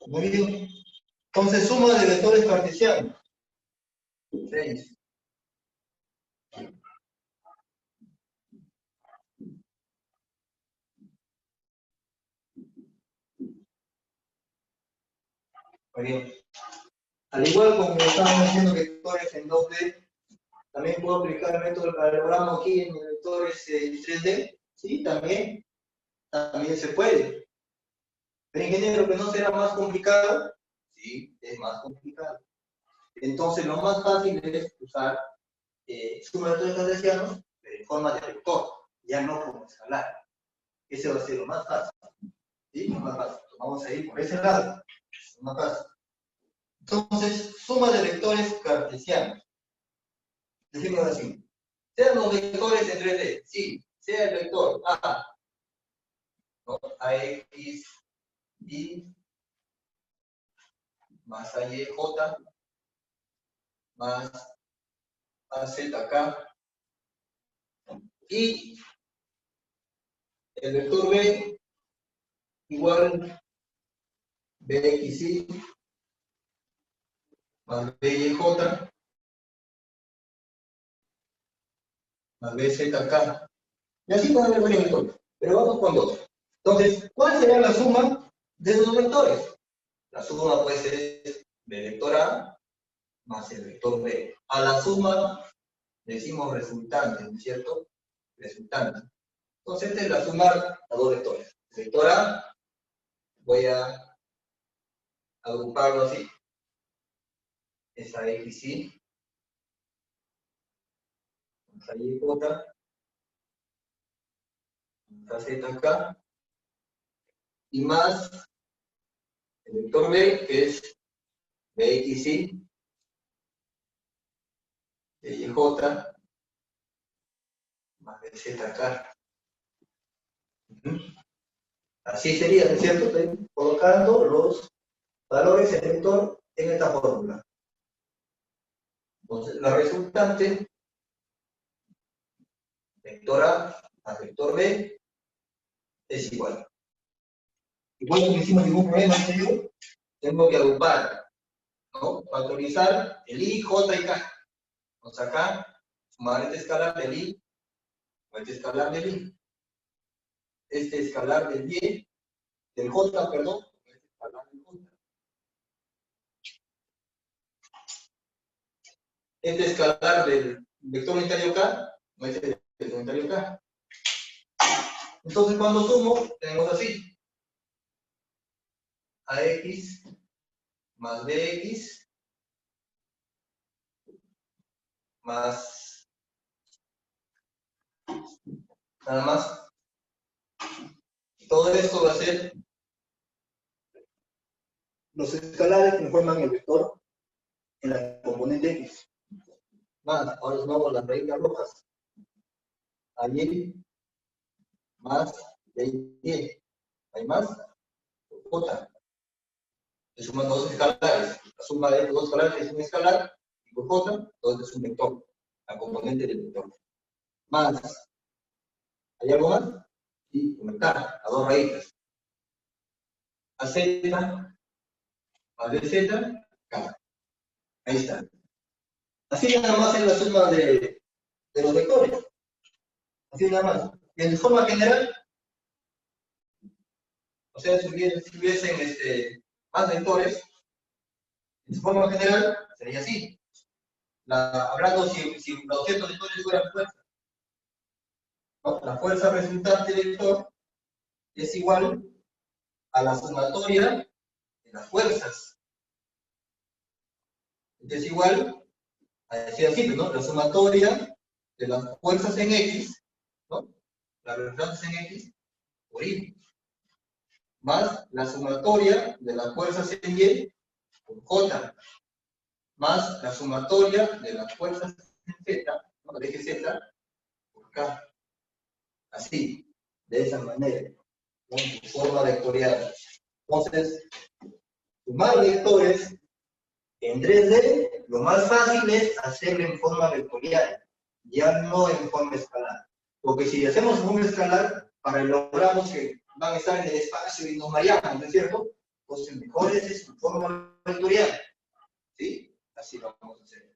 Muy bien. Entonces, suma de vectores cartesianos. 6. Muy bien. Al igual como estábamos haciendo vectores en 2D, también puedo aplicar el método del paralelogramo aquí en vectores 3D. Sí, también se puede. Pero ingeniero, ¿que no será más complicado? Sí, es más complicado. Entonces, lo más fácil es usar suma de vectores cartesianos en forma de vector, ya no como escalar. Ese va a ser lo más fácil. ¿Sí? Lo más fácil. Vamos a ir por ese lado. Lo más fácil. Entonces, suma de vectores cartesianos. Decimos así. Sean los vectores en 3D. Sí, sea el vector A, ¿no? AX, Y, más AY, J, más AZK, y el vector B igual BXY más BYJ más BZK. Y así pueden haber varios vectores. Pero vamos con dos. Entonces, ¿cuál sería la suma de esos vectores? La suma puede ser B vector A más el vector B. A la suma decimos resultante, ¿no es cierto? Resultante. Entonces, esta es la suma a dos vectores. El vector A, voy a agruparlo así. Esa XY, esa YJ, esa ZK, y más el vector B, que es BXY, BYJ, más BZK. Así sería, ¿no es cierto? Estoy colocando los valores del vector en esta fórmula. Entonces, la resultante, vector A más vector B, es igual. Igual no hicimos ningún problema, ¿no? Tengo que agrupar, ¿no? Factorizar el I, J y K. Entonces acá, sumar este escalar del I, o este escalar del I, este escalar del Y, del J, perdón, este escalar del J. Este escalar del vector unitario K, no es el vector unitario K. Entonces cuando sumo, tenemos así. AX más BX más nada más. Todo esto va a ser los escalares que forman el vector en la componente X. Más, ahora sumamos las raíces rojas. AY más BY. Hay más J. Se suman dos escalares. La suma de estos dos escalares es un escalar y por J, todo esto es un vector. La componente del vector. Más. ¿Hay algo más? Y aumentar a dos raíces. AZ más BZ, K. Ahí está. Así nada más es la suma de los vectores. Así nada más. Y en forma general, o sea, si hubiesen más vectores, en forma general sería así. Hablando si los objetos vectores fueran fuerzas, ¿no? La fuerza resultante del vector es igual a la sumatoria de las fuerzas. Es igual a decir así, ¿no? La sumatoria de las fuerzas en X, ¿no? Las resultantes en X por Y, más la sumatoria de las fuerzas en Y por J, más la sumatoria de las fuerzas en Z, ¿no? El eje Z, por K. Así, de esa manera, ¿no? En forma vectorial. Entonces, sumar vectores en 3D, lo más fácil es hacerlo en forma vectorial, ya no en forma escalar. Porque si hacemos en forma escalar, para logramos que van a estar en el espacio y nos mareamos, ¿no es cierto? Entonces, mejor es su forma vectorial. ¿Sí? Así lo vamos a hacer.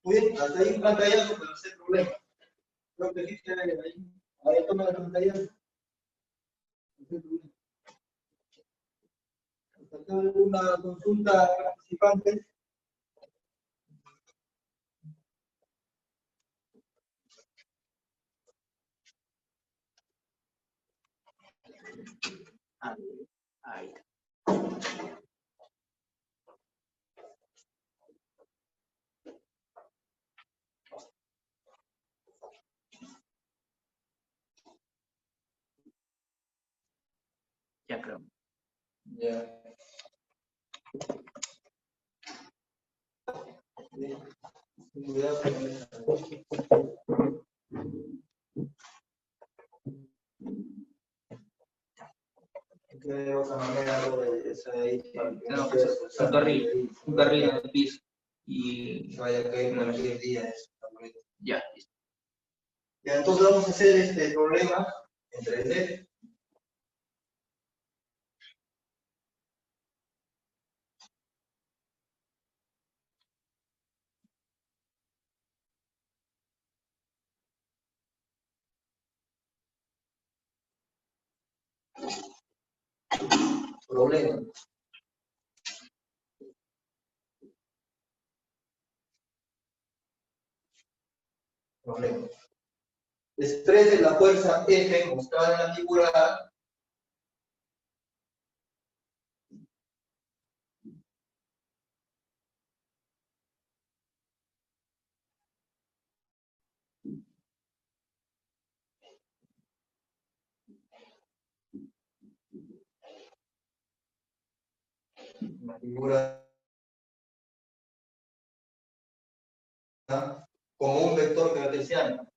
Muy bien, hasta ahí un pantallazo, pero no hay problema. Creo que sí queda ahí. Ahora toma la pantallazo. No hay problema. Hasta acá una consulta participante. Ahí. Ya creo. Ya. Cuidado con esa. De otra manera, lo de esa ahí, Tengo que hacer un carril en el piso. Y vaya a caer cualquier día eso. ya, listo. Ya, entonces vamos a hacer este problema en 3D. Problema. Problema. Exprese la fuerza F mostrada en la figura A. La figura A como un vector cartesiano.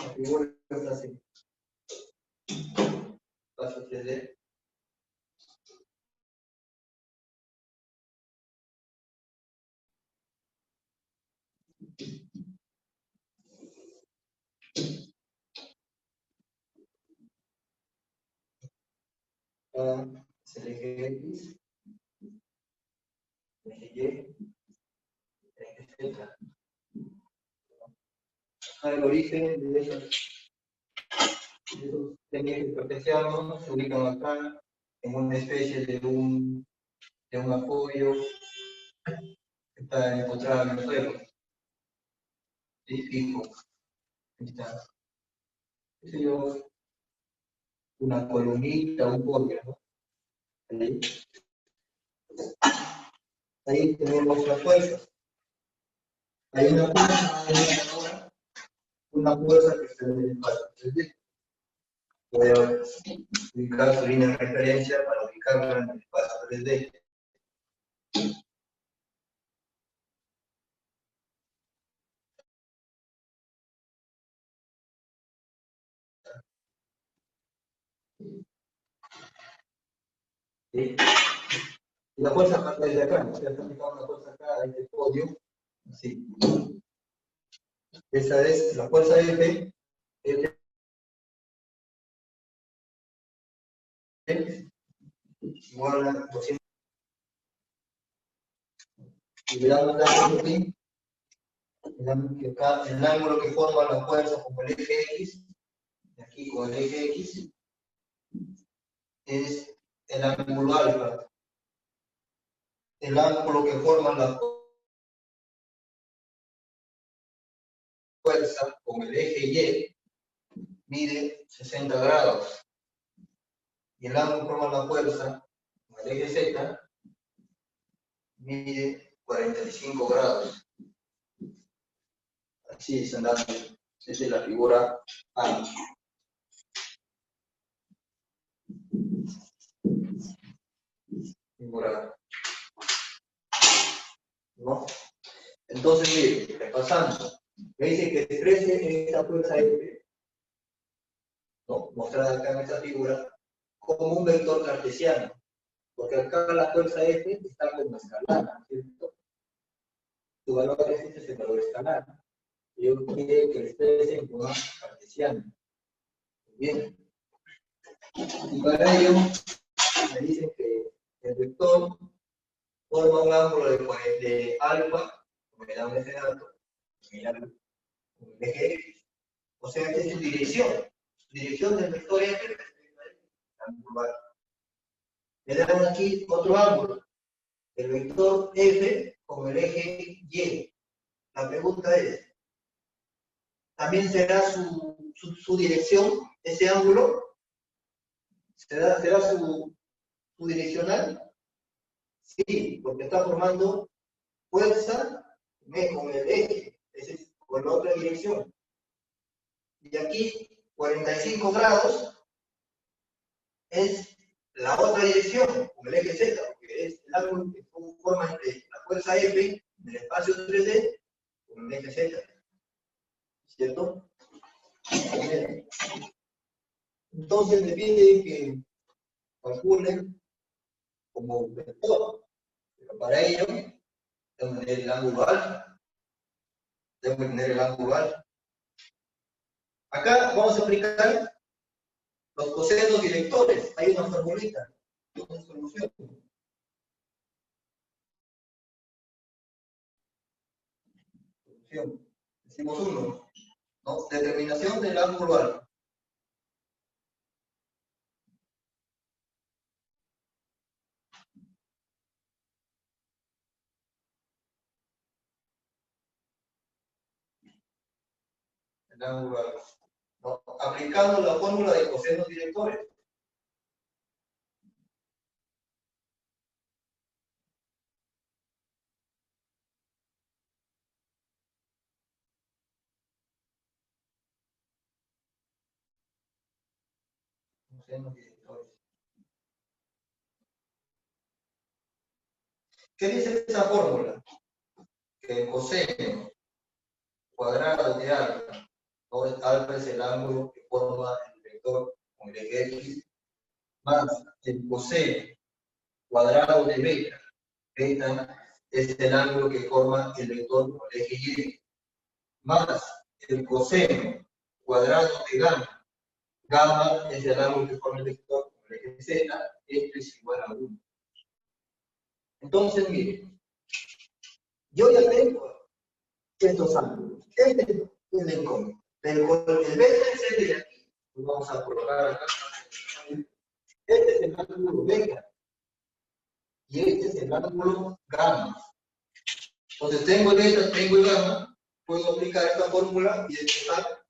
La figura está así. Paso 3D. Es el eje X, el eje Y, el eje Z. El origen de esos ejes cartesianos se ubican acá en una especie de un apoyo que está encontrado en el suelo. ¿Sí? Fijo. Ahí está. ¿Qué sé yo? Una columnita, un pollo, ¿no? Ahí. Ahí tenemos las fuerzas. Hay una fuerza que está en el espacio 3D. Voy a ubicar su línea de referencia para ubicarla en el espacio 3D. ¿Sí? Y la fuerza parte desde acá, ¿no? Ya está aplicando una fuerza acá, este podio, así. Esa es la fuerza F, igual a 200. Y veamos aquí, que acá el ángulo que forma la fuerza como el eje X, aquí con el eje X, es el ángulo alfa. El ángulo que forma la fuerza con el eje Y mide 60 grados. Y el ángulo que forma la fuerza con el eje Z mide 45 grados. Así es, andando. Esa es la figura A. Figura A. ¿No? Entonces, mire, repasando. Me dice que exprese esta fuerza F, ¿no? Mostrada acá en esta figura, como un vector cartesiano. Porque acá la fuerza F está como escalar, ¿cierto? tu valor es el valor escalar. Yo quiero que lo expresen con una cartesiana. Bien. Y para ello, me dicen que el vector forma un ángulo de alfa, me da un eje alto, me da un eje X. O sea, esta es su dirección del vector F respecto al ángulo alfa. Le damos aquí otro ángulo, el vector F con el eje Y. La pregunta es, ¿también será su dirección ese ángulo? ¿Será su direccional? Sí, porque está formando fuerza con el eje, es decir, con la otra dirección. Y aquí, 45 grados es la otra dirección, con el eje Z, porque es el ángulo que forma la fuerza F en el espacio 3D con el eje Z. ¿Cierto? Entonces me piden que calculen como vector, pero para ello tengo que tener el ángulo alfa. Tengo que tener el ángulo alfa. Acá vamos a aplicar los cosenos directores. Hay una formulita, una solución. Decimos uno, ¿no? Determinación del ángulo alfa. El ángulo alfa. ¿No? Aplicando la fórmula de cosenos directores. Cosenos directores. ¿Qué dice esa fórmula? Que el coseno cuadrado de alfa, ¿no? Alfa es el ángulo que forma el vector con el eje X, más el coseno cuadrado de beta. Beta es el ángulo que forma el vector con el eje Y, más el coseno cuadrado de gamma. Gamma es el ángulo que forma el vector con el eje Z, esto es igual a 1. Entonces, miren, yo ya tengo estos ángulos. Este es el incógnito. Pero con el beta es el de aquí. Lo vamos a colocar acá. Este es el ángulo beta. Y este es el ángulo gamma. Entonces tengo el beta, tengo el gamma. Puedo aplicar esta fórmula y despejar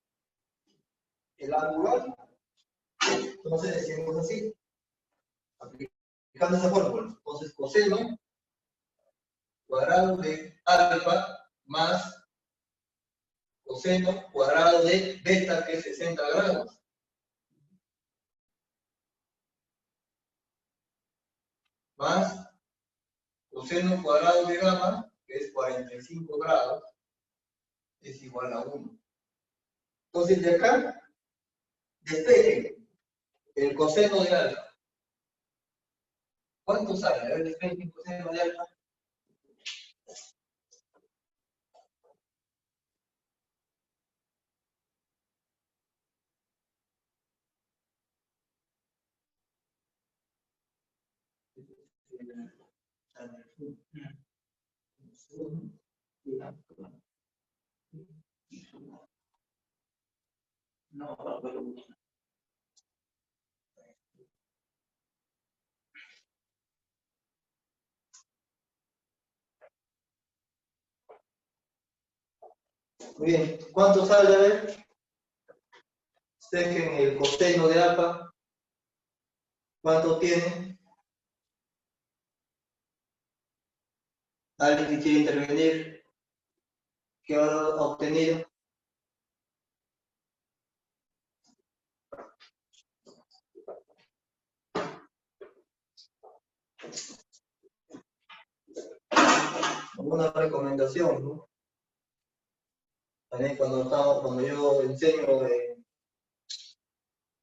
el ángulo alfa. Entonces decimos así. Aplicando esa fórmula. Entonces coseno cuadrado de alfa más coseno cuadrado de beta, que es 60 grados. Más coseno cuadrado de gamma, que es 45 grados, es igual a 1. Entonces de acá, despejen el coseno de alfa. ¿Cuánto sale? A ver, despejen el coseno de alfa. No, pero Muy bien, ¿cuánto sale? A ver, despejen el coseno de alfa. ¿Cuánto tiene? ¿Alguien que quiere intervenir? ¿Qué ha obtenido? Una recomendación, ¿no? También cuando yo enseño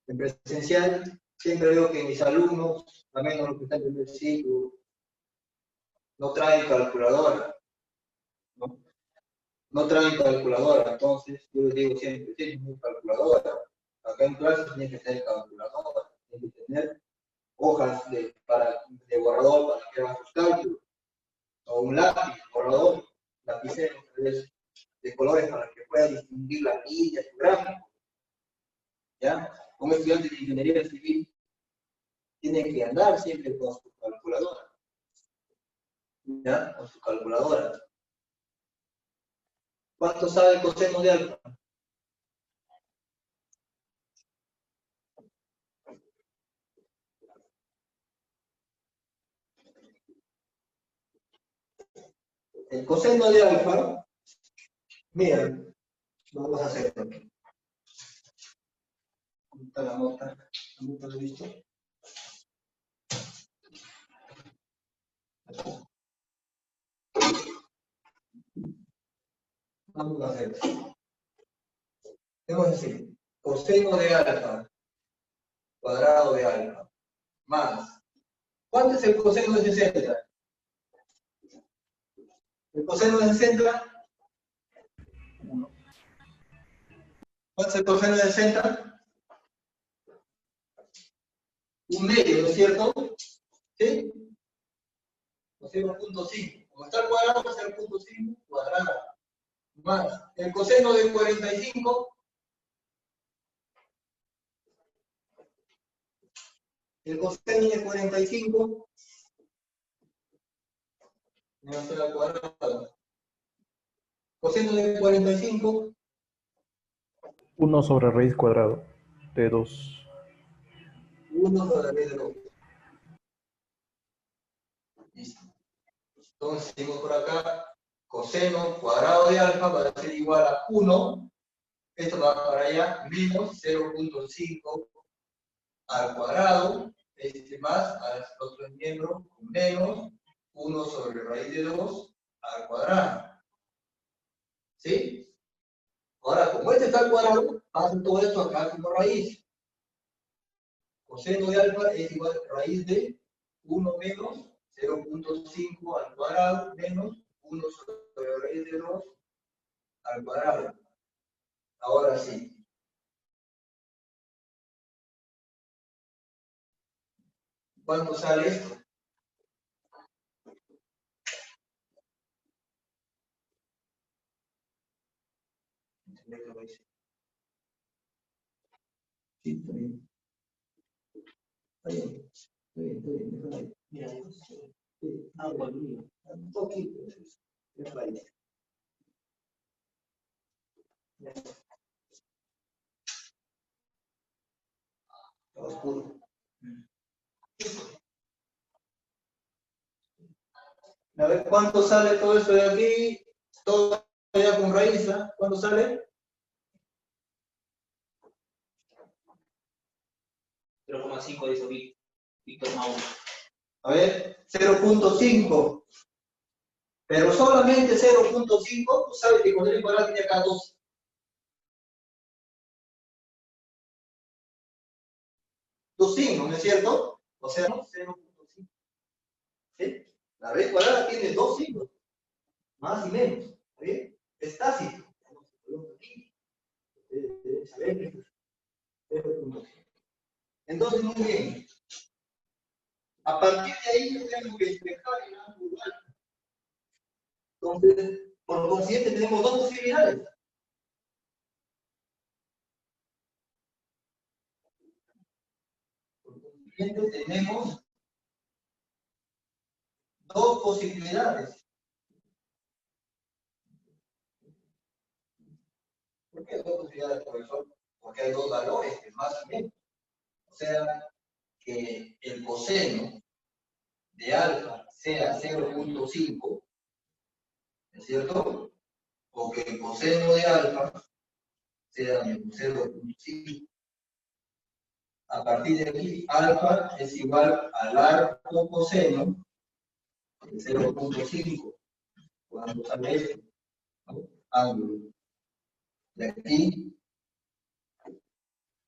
en presencial, siempre veo que mis alumnos, también los que están en el ciclo, no traen calculadora, ¿no? no traen calculadora, entonces yo les digo siempre, tienen mi calculadora. Acá en clase tienen que tener calculadora, tienen que tener hojas de borrador para que hagan sus cálculos, o un lápiz, borrador, lapicero de colores para que puedan distinguir las líneas, su gráfico. ¿Ya? Un estudiante de ingeniería civil tiene que andar siempre con su calculadora. ¿Ya? Con su calculadora. ¿Cuánto sabe el coseno de alfa? El coseno de alfa, mira, vamos a hacer. ¿Dónde está la nota? ¿La nota lo he visto? Vamos a hacer. Vamos a decir, coseno de alfa, cuadrado de alfa, más. ¿Cuánto es el coseno de 60? El coseno de 60, 1. ¿Cuánto es el coseno de 60? Un medio, ¿no es cierto? ¿Sí? 0.5. Como está el cuadrado, 0.5 cuadrado. Más el coseno de 45. El coseno de 45 me va a ser al cuadrado. Coseno de 45. 1 sobre raíz cuadrada de 2. 1 sobre raíz de 2. Listo. Entonces, seguimos por acá. Coseno cuadrado de alfa va a ser igual a 1. Esto va para allá, menos 0.5 al cuadrado. Más al otro miembro, menos 1 sobre raíz de 2 al cuadrado. ¿Sí? Ahora, como este está al cuadrado, pasen todo esto acá como raíz. Coseno de alfa es igual a raíz de 1 menos 0.5 al cuadrado menos 1 sobre raíz de 2 al cuadrado. Ahora sí. ¿Cuánto sale esto? Sí, está bien. Está bien. Está bien, está bien. Déjame ahí. Mira, sí. Un poquito. Déjame ahí. Está oscuro. A ver, ¿cuánto sale todo esto de aquí? Todo allá con raíz, ¿eh? ¿Cuánto sale? 0,5 dice Víctor Mauro. A ver, 0.5. Pero solamente 0.5, tú sabes que con el cuadrado tiene acá 2. Dos signos, ¿no es cierto? O sea, 0.5. ¿Sí? La raíz cuadrada tiene 2 signos. Más y menos. ¿Está bien? Es tácito. Entonces, muy bien. A partir de ahí yo tengo que despejar el ángulo alfa. Entonces, por consiguiente, tenemos dos posibilidades. Por consiguiente, tenemos dos posibilidades. ¿Por qué dos posibilidades, profesor? Porque hay dos valores, que más y menos. O sea, que el coseno de alfa sea 0.5, ¿es cierto? O que el coseno de alfa sea menos 0.5. A partir de aquí, alfa es igual al arco coseno de 0.5. Cuando sale esto, ¿no? Ángulo. De aquí,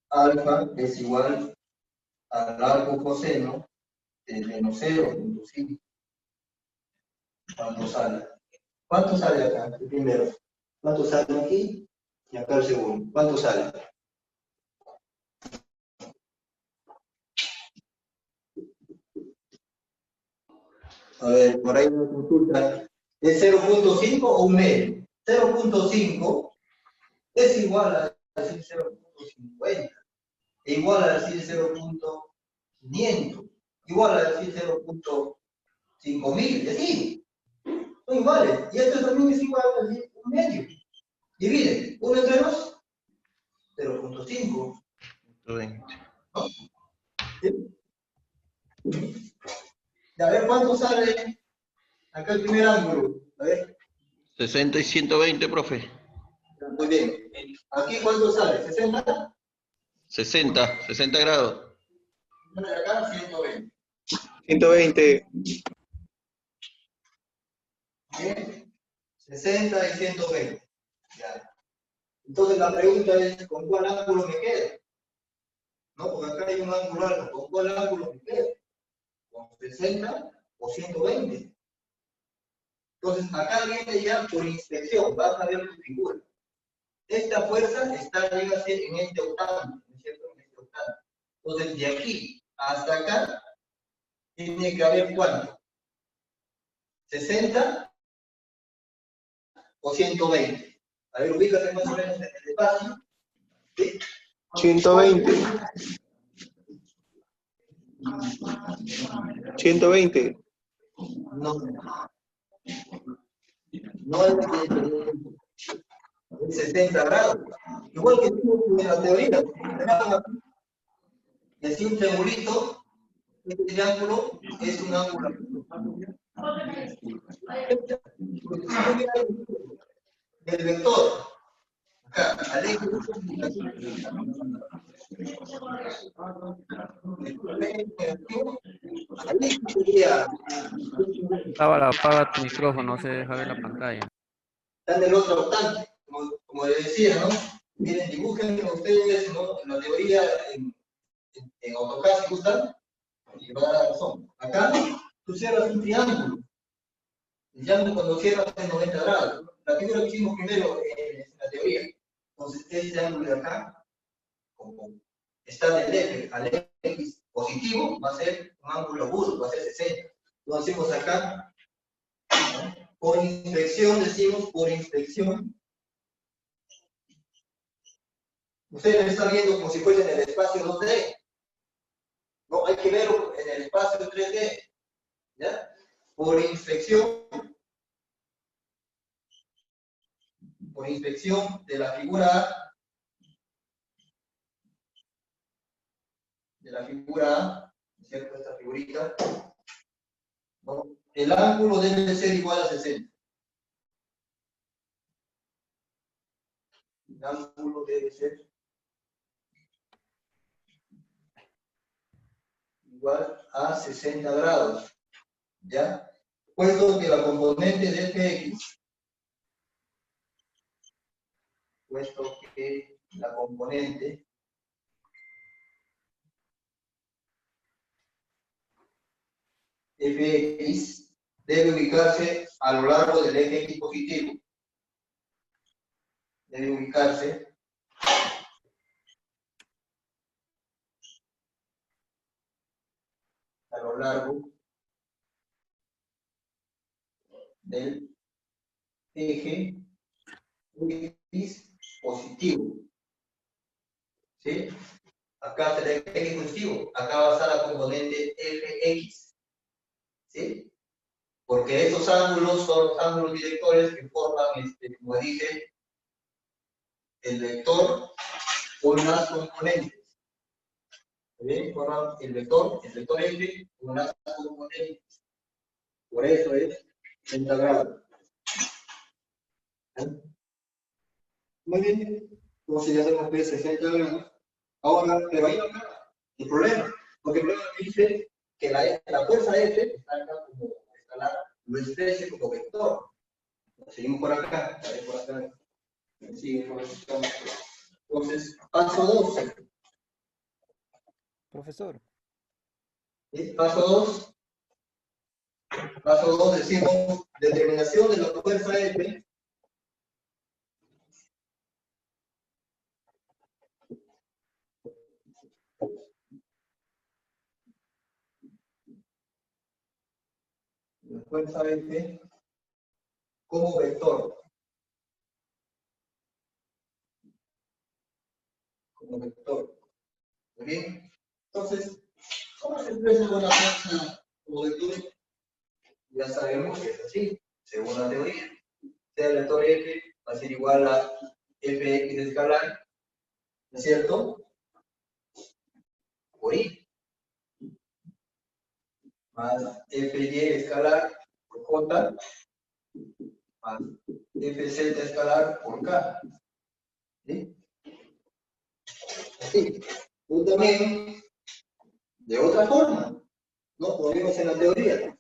alfa es igual al arco coseno de menos 0.5. ¿Cuánto sale? ¿Cuánto sale acá? El primero. ¿Cuánto sale aquí? Y acá el segundo. ¿Cuánto sale? A ver, por ahí una consulta. ¿Es 0.5 o un medio? 0.5 es igual a decir 0.50, igual a decir 0.500, igual a decir 0.5000, y así. Son iguales. Y esto también es igual a decir un medio. Divide 1 entre 2, 0.5. ¿No? ¿Sí? Y a ver cuánto sale acá el primer ángulo. A ver. 60 y 120, profe. Muy bien. ¿Aquí cuánto sale? ¿60? 60 grados. Y acá 120. 120. Bien. 60 y 120. Ya. Entonces la pregunta es, ¿con cuál ángulo me quedo? No, porque acá hay un ángulo alto. ¿Con cuál ángulo me quedo? ¿Con 60 o 120? Entonces acá viene ya por inspección, vas a ver tu figura. Esta fuerza está, dígase, en este octángulo, ¿no es cierto? En este octángulo. Entonces de aquí hasta acá tiene que haber ¿cuánto? 60 o 120. A ver, ubícate más o menos en el espacio. ¿Sí? 120. 120. No, no es 60 grados. Igual que tú en la teoría, decir un triangulito, este triángulo es un ángulo. El vector, acá, al eje, sería, Apaga tu micrófono, no se deja ver la pantalla. están del otro octante, como le decía, ¿no? Miren, dibujen ustedes, ¿no? En la teoría, en AutoCAD, si gustan, y va a dar razón. Acá, tú cierras un triángulo. El triángulo cuando cierras es 90 grados. La figura que hicimos primero en la teoría. Entonces, este ángulo de acá, como está del eje al X positivo, va a ser un ángulo agudo, va a ser 60. Lo hacemos acá, ¿no? Por inspección, decimos, por inspección. Ustedes me están viendo como si fuese en el espacio 2D. No, hay que verlo en el espacio 3D. ¿Ya? Por inspección de la figura A, ¿no es cierto? Esta figurita, ¿no? El ángulo debe ser igual a 60. El ángulo debe ser igual a 60 grados. ¿Ya? Puesto que la componente de fx, puesto que la componente fx debe ubicarse a lo largo del eje x positivo. Debe ubicarse a lo largo del eje x positivo. ¿Sí? Acá será el eje positivo, acá va a estar la componente fx. ¿Sí? Porque esos ángulos son los ángulos directores que forman, como dije, el vector con las componentes. ¿Bien? Forman el vector f con las componentes. Por eso es 30 grados. ¿Sí? Muy bien. Entonces ya tenemos que 60 grados. Ahora, pero ahí no acaba el problema. Porque el problema me dice que la fuerza F está acá como escalar, lo exprese como vector. Seguimos por acá, por acá. Sigue por acá. Entonces, paso 2. Profesor. ¿Sí? Paso 2. Paso 2 decimos determinación de la fuerza F fuerza F como vector. Como vector. ¿Muy bien? Entonces, ¿cómo se expresa una fuerza como vector? Ya sabemos que es así, según la teoría. Sea el vector F va a ser igual a Fx escalar, ¿no es cierto? Por I. Más Fy escalar por J, más Fz escalar por K. ¿Sí? Así. O también, de otra forma, ¿no? Como vimos en la teoría,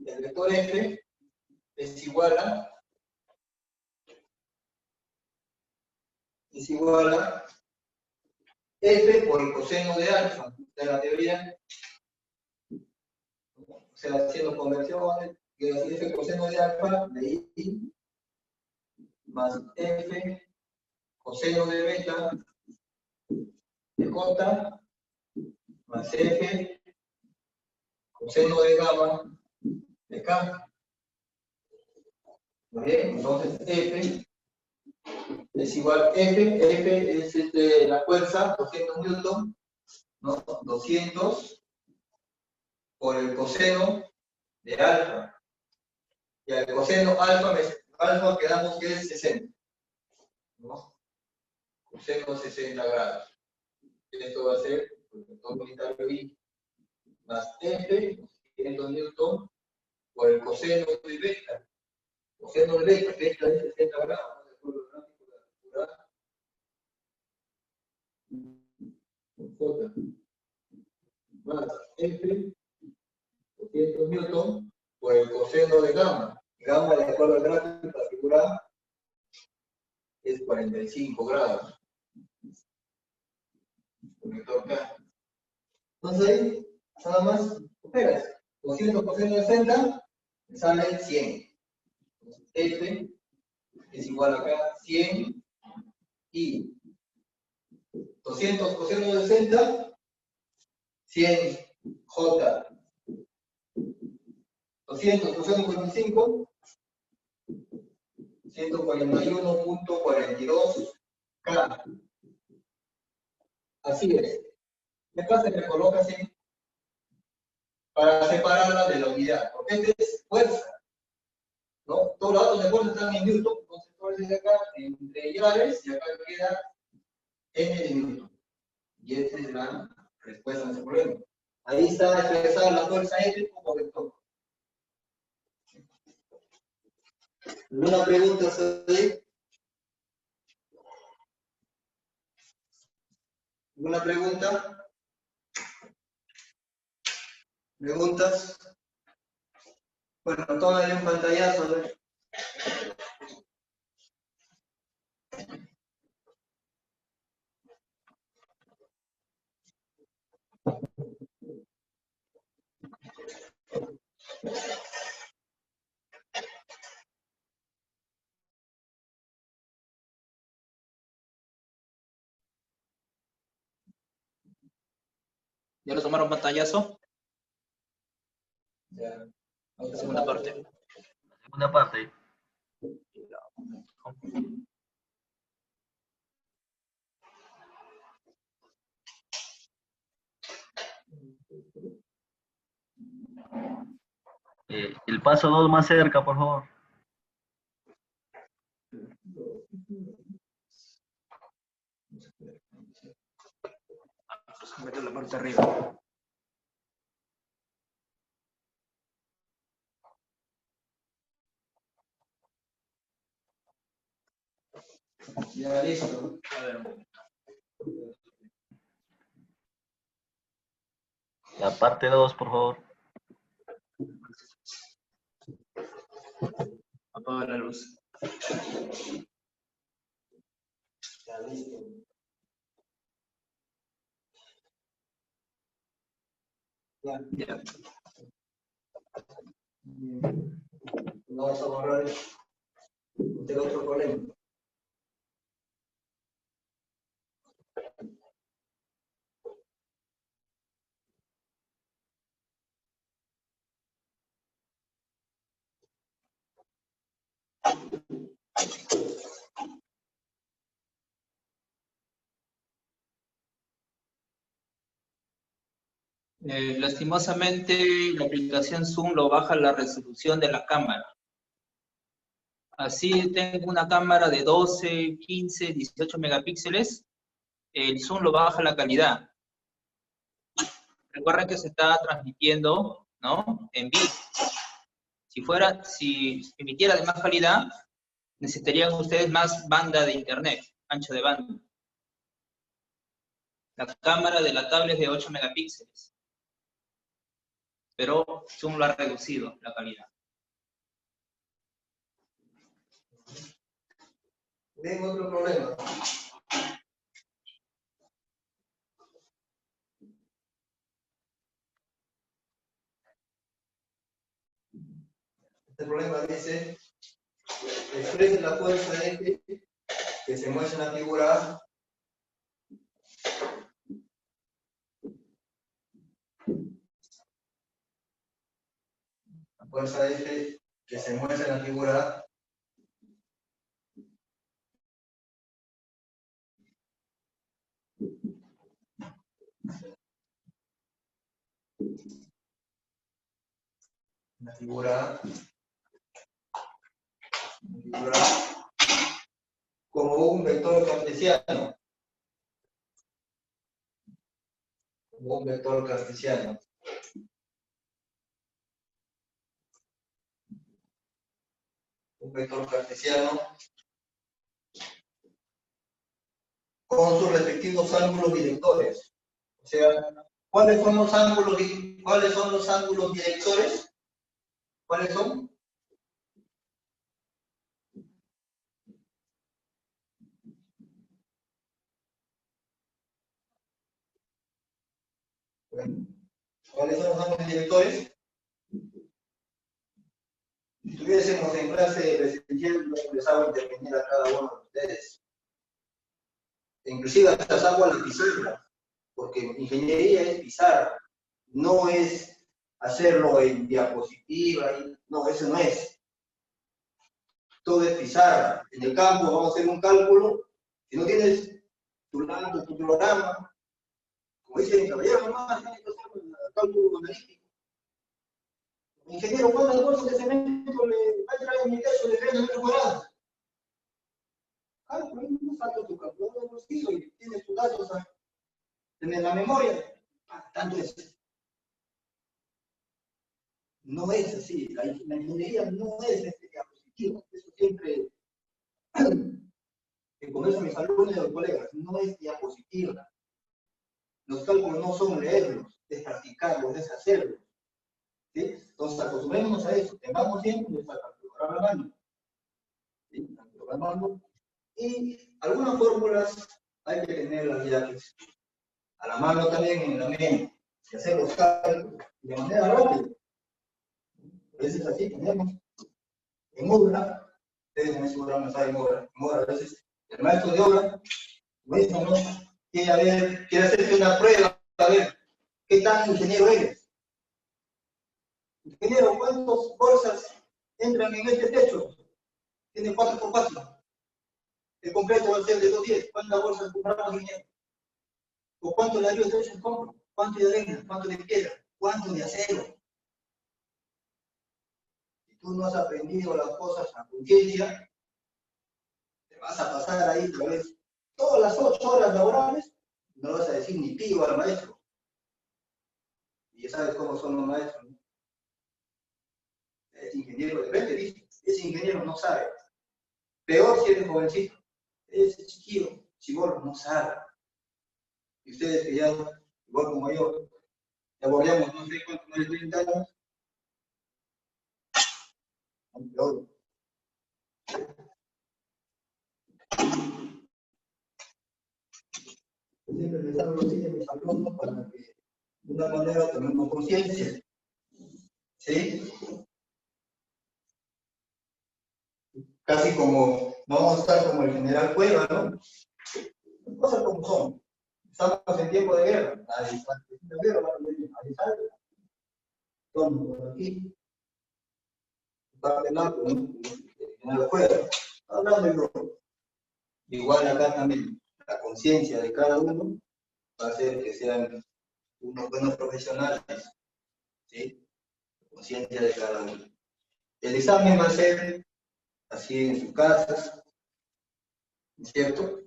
el vector F es igual a F por el coseno de alfa. De la teoría, o sea, haciendo conversiones, y así F coseno de alfa de I más F coseno de beta de J más F coseno de gamma de K. Muy bien, entonces F es igual F es la fuerza, 200 newton, ¿no? 200 por el coseno de alfa. Y al coseno alfa quedamos que es 60, ¿no? Coseno 60 grados. Esto va a ser el vector unitario I más F, 200 newton, por el coseno de beta. Coseno de beta, beta es 60 grados, ¿no? De acuerdo al gráfico de la altura, J más F, 200 newton, por el coseno de gamma. Gamma, de acuerdo al gráfico de la figura A, es 45 grados. El vector K. Entonces ahí, nada más, operas. 200 coseno de 60, me sale 100. F es igual acá 100 y 200 coseno de 60, 100 J, 200 coseno de 45, 141.42 K. Así es. ¿Qué pasa? Que coloca así para separarla de la unidad, porque esta es fuerza, ¿no? Todos los datos de fuerza están en Newton, entonces fuerza es acá entre llaves y acá queda N de Newton. Y esa es la respuesta a ese problema. Ahí está expresada la fuerza F como vector. ¿Alguna pregunta sobre? ¿Alguna pregunta? ¿Preguntas? Bueno, tómale un pantallazo, a ver. ¿Ya lo tomaron pantallazo? Ya. Segunda parte. Segunda parte. El paso 2 más cerca, por favor. Meter la parte de arriba. Ya, listo. A ver. La parte 2, por favor. Apaga la luz. Ya, listo. Ya. Ya. Vamos a borrar el otro problema. Lastimosamente, la aplicación Zoom lo baja la resolución de la cámara. Así tengo una cámara de 12, 15, 18 megapíxeles, el Zoom lo baja la calidad. Recuerden que se está transmitiendo, ¿no?, en vivo. Si emitiera de más calidad, necesitarían ustedes más banda de internet, ancho de banda. La cámara de la tablet es de 8 megapíxeles, pero Zoom lo ha reducido la calidad. ¿Ven otro problema? Este problema dice, exprese la fuerza F que se muestra en la figura A. La fuerza F que se muestra en la figura A. La figura A. Como un vector cartesiano. Como un vector cartesiano. Un vector cartesiano con sus respectivos ángulos directores. O sea, ¿cuáles son los ángulos directores? ¿Cuáles son? Bueno, ¿cuáles son los ángulos directores? Si estuviésemos en clase presencial, yo les hago intervenir a cada uno de ustedes. Inclusive hasta hago la pizarra, porque ingeniería es pizarra, no es hacerlo en diapositiva, no, eso no es. Todo es pizarra. En el campo vamos a hacer un cálculo, si no tienes tu lado, tu programa, como dice mi caballero, nomás tienes que hacer un cálculo analítico. Ingeniero, ¿cuántas bolsas de cemento le va a traer mi peso de 30 metros cuadrados? Claro, no saca tu calculadora del bolsillo y tienes tus datos en la memoria. Tanto es. No es así. La ingeniería no es diapositiva. Eso siempre, con eso mis alumnos y los colegas, no es diapositiva. Los cálculos no son leerlos, es practicarlos, es hacerlos. ¿Sí? Entonces, acostumbrémonos a eso. Tengamos siempre nuestra calculadora a la mano. ¿Sí? A la mano. Y algunas fórmulas hay que tenerlas ya pues, a la mano también en la mente. Y hacer los cálculos de manera rápida. A veces así tenemos en obra, ustedes en ese programa saben en obra, a veces el maestro de obra, bueno, ¿no? Quiere hacerte una prueba, a ver, ¿qué tan ingeniero eres? Ingeniero, ¿cuántas bolsas entran en este techo? Tiene 4x4. El completo va a ser de 210. ¿Cuántas bolsas compramos, ingeniero? ¿O cuánto de ayuda de techo compro? ¿Cuánto de arena? ¿Cuánto de piedra? ¿Cuánto de acero? Si tú no has aprendido las cosas a conciencia, te vas a pasar ahí tal vez todas las 8 horas laborales, no vas a decir ni pío al maestro. Y ya sabes cómo son los maestros, ¿no? Es ingeniero, de repente dice, ese ingeniero no sabe. Peor si eres jovencito, ese chiquillo, chibolo, no sabe. Y ustedes que ya, igual como yo, ya volvemos, no sé cuánto, más de 30 años, peor. Siempre les hablo así a mis alumnos para que de una manera tomemos conciencia. ¿Sí? Casi como, no vamos a estar como el general Cueva, ¿no? Cosas como son. Estamos en tiempo de guerra. Nadie sale. Estamos por aquí. Está penado, ¿no? El general Cueva. Hablando de grupo. Igual acá también, la conciencia de cada uno va a hacer que sean unos buenos profesionales, ¿sí? Conciencia de cada uno. El examen va a ser así en sus casas, ¿no es cierto?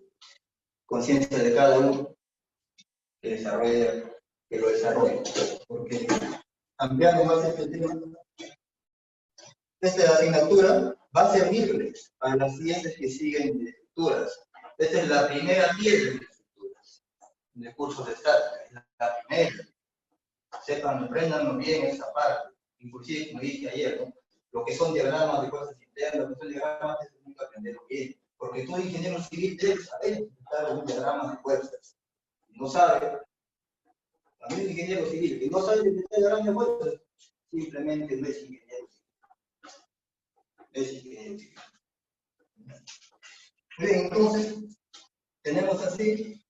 Conciencia de cada uno que lo desarrolle, porque ampliando más este tema, esta asignatura va a servirle a las siguientes que siguen de estructuras. Esta es la primera piedra de estructuras, de cursos de estática, es la primera. Sepan, aprendan bien esa parte. Inclusive, como dije ayer, ¿no? Lo que son diagramas de fuerzas internas, lo que son diagramas, es nunca aprenderlo bien. Porque tú, ingeniero civil, debes saber interpretar un diagrama de fuerzas. No sabe, también es ingeniero civil, que no sabe interpretar diagramas de fuerzas, simplemente no es ingeniero civil. Es ingeniero civil. Bien, entonces, tenemos así,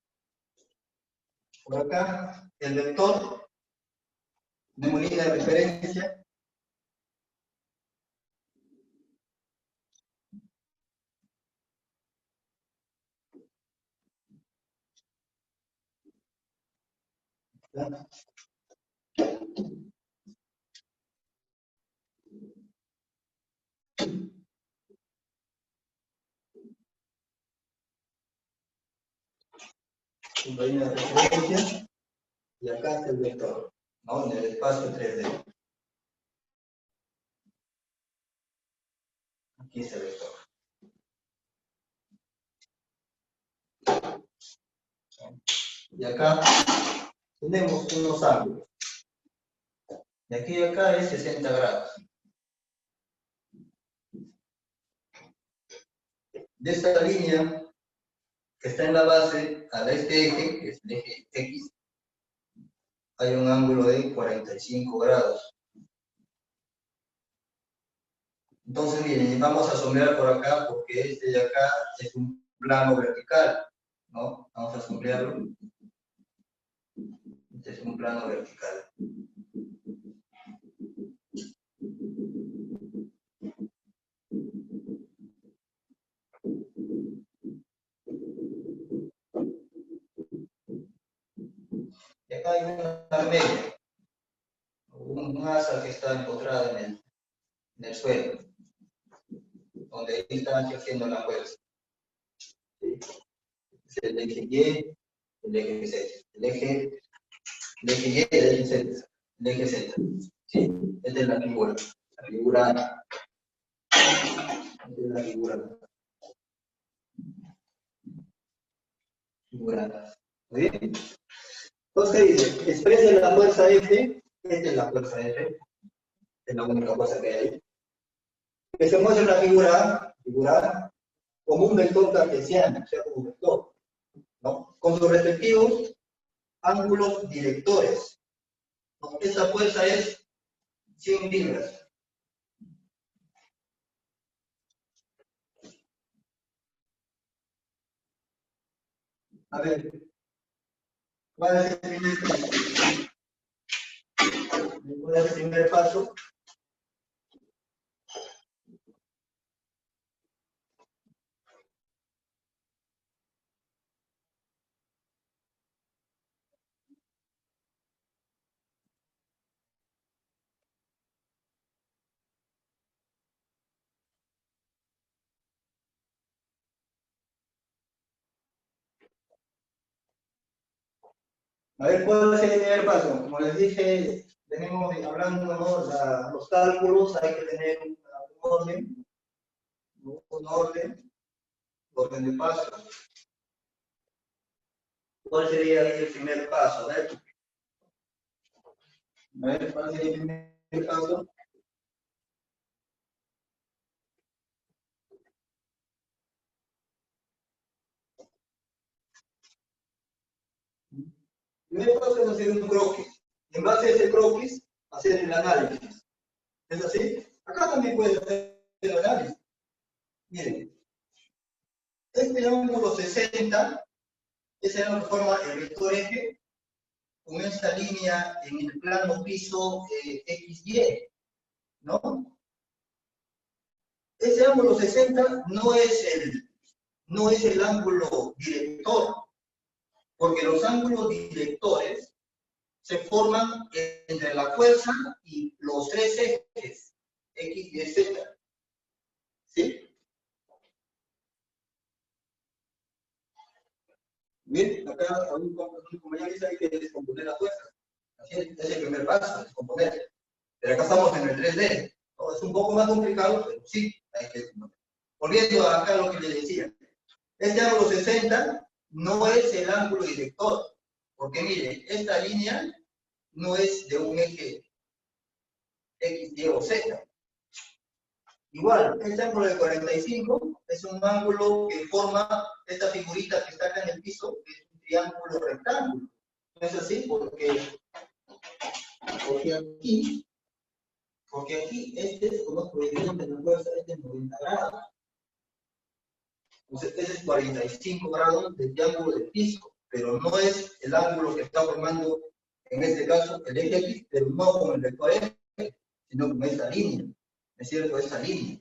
por acá, el vector, tenemos línea de referencia. ¿Ya? Una línea de referencia, y acá está el vector, ¿no? En el espacio 3D. Aquí está el vector. Y acá tenemos unos ángulos. De aquí a acá es 60 grados. De esta línea que está en la base a este eje, que es el eje X, hay un ángulo de 45 grados. Entonces, miren, vamos a sombrear por acá porque este de acá es un plano vertical, ¿no? Vamos a sombrearlo. Este es un plano vertical. Y acá hay una armeria, un asa que está empotrada en el suelo, donde ahí están ejerciendo la fuerza. ¿Sí? Es el eje Y, el eje Z, el eje Y, el eje Z, el eje Z. ¿Sí? Esta es la figura. La figura A. Esta es la figura A. Figura A. ¿Muy bien? Entonces, ¿qué dice? Expresa la fuerza F. Esta es la fuerza F. Es la única cosa que hay ahí. Que se muestra en la figura A, como un vector cartesiano, o sea, como un vector, ¿no? Con sus respectivos ángulos directores. ¿No? Esta fuerza es 100 libras. A ver, ¿cuál es el primer paso? ¿Cuál es el primer paso? A ver, ¿cuál es el primer paso? Como les dije, venimos hablando, ¿no? Los cálculos, hay que tener un orden, ¿no? Orden de paso. ¿Cuál sería ahí el primer paso? A ver, ¿cuál sería el primer paso? El primer paso es hacer un croquis. En base a ese croquis, hacer el análisis. ¿Es así? Acá también puedes hacer el análisis. Miren, este ángulo 60, esa es la forma el vector eje con esta línea en el plano piso XY, ¿no? Ese ángulo 60 no es el ángulo director, porque los ángulos directores se forman entre la fuerza y los tres ejes, X, Y, Z. ¿Sí? Bien, acá como ya dice, hay que descomponer la fuerza. Así es el primer paso, descomponer. Pero acá estamos en el 3D. ¿No? Es un poco más complicado, pero sí, hay que descomponer. Volviendo acá a lo que les decía. Este ángulo 60 no es el ángulo director. Porque mire, esta línea no es de un eje X, Y o Z. Igual, este ángulo de 45 es un ángulo que forma esta figurita que está acá en el piso, que es un triángulo rectángulo. ¿No es así? Porque aquí este, con los proyectos de la fuerza, este es 90 grados. Entonces, este es 45 grados del triángulo del piso, pero no es el ángulo que está formando, en este caso, el eje X, pero no con el vector F, sino con esta línea. ¿Es cierto? Esta línea.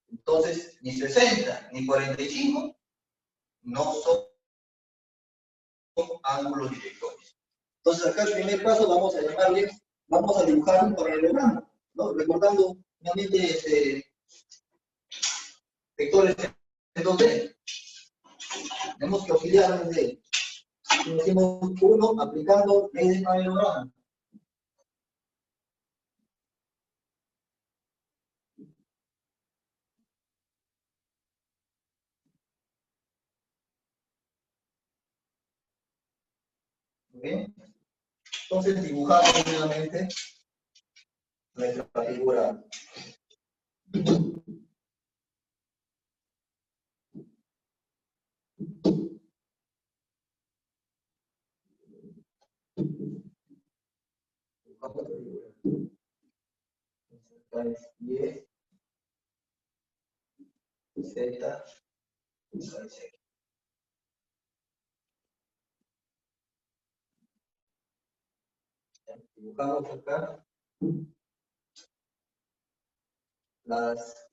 Entonces, ni 60 ni 45 no son ángulos directores. Entonces, acá el primer paso vamos a dibujar un paralelogramo, ¿no? Recordando nuevamente vectores en 2D. Tenemos que auxiliarnos de él. Hicimos uno aplicando ley de paralelogramo. ¿Okay? Entonces dibujamos nuevamente nuestra figura. Acá es Y, Z, dibujamos acá las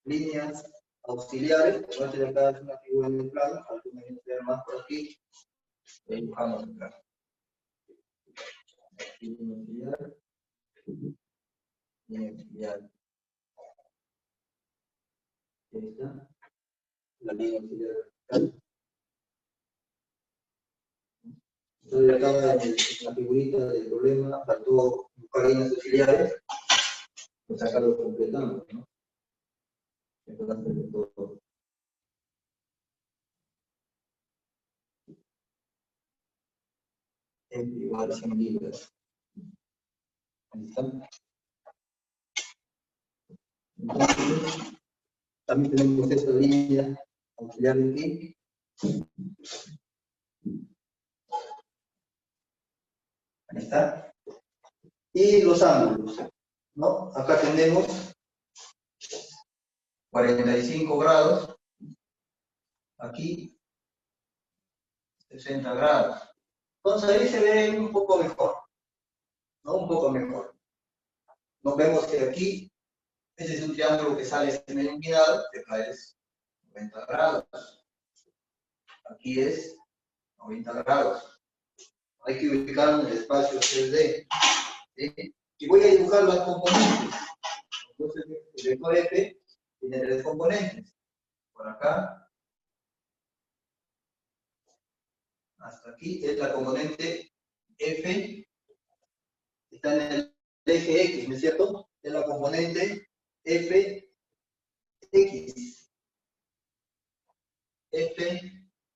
líneas auxiliares. Entonces acá es una figura en el plano, algunos ver más por aquí. Dibujamos acá. Línea auxiliar. Línea auxiliar. Ahí está. La línea auxiliar. Entonces acá en la figurita del problema faltó buscar líneas auxiliares. Pues acá lo completamos, ¿no? Todo. Igual 100 libras. Ahí está. Entonces, también tenemos esta línea auxiliar de aquí. Ahí está. Y los ángulos, ¿no? Acá tenemos 45 grados. Aquí 60 grados. Entonces ahí se ve un poco mejor, ¿no? Un poco mejor. Nos vemos que aquí, ese es un triángulo que sale semi-inclinado, que acá es 90 grados. Aquí es 90 grados. Hay que ubicar en el espacio 3D. ¿Sí? Y voy a dibujar las componentes. Entonces, el vector F tiene 3 componentes. Por acá, hasta aquí, es la componente F, está en el eje X, ¿no es cierto? Es la componente Fx.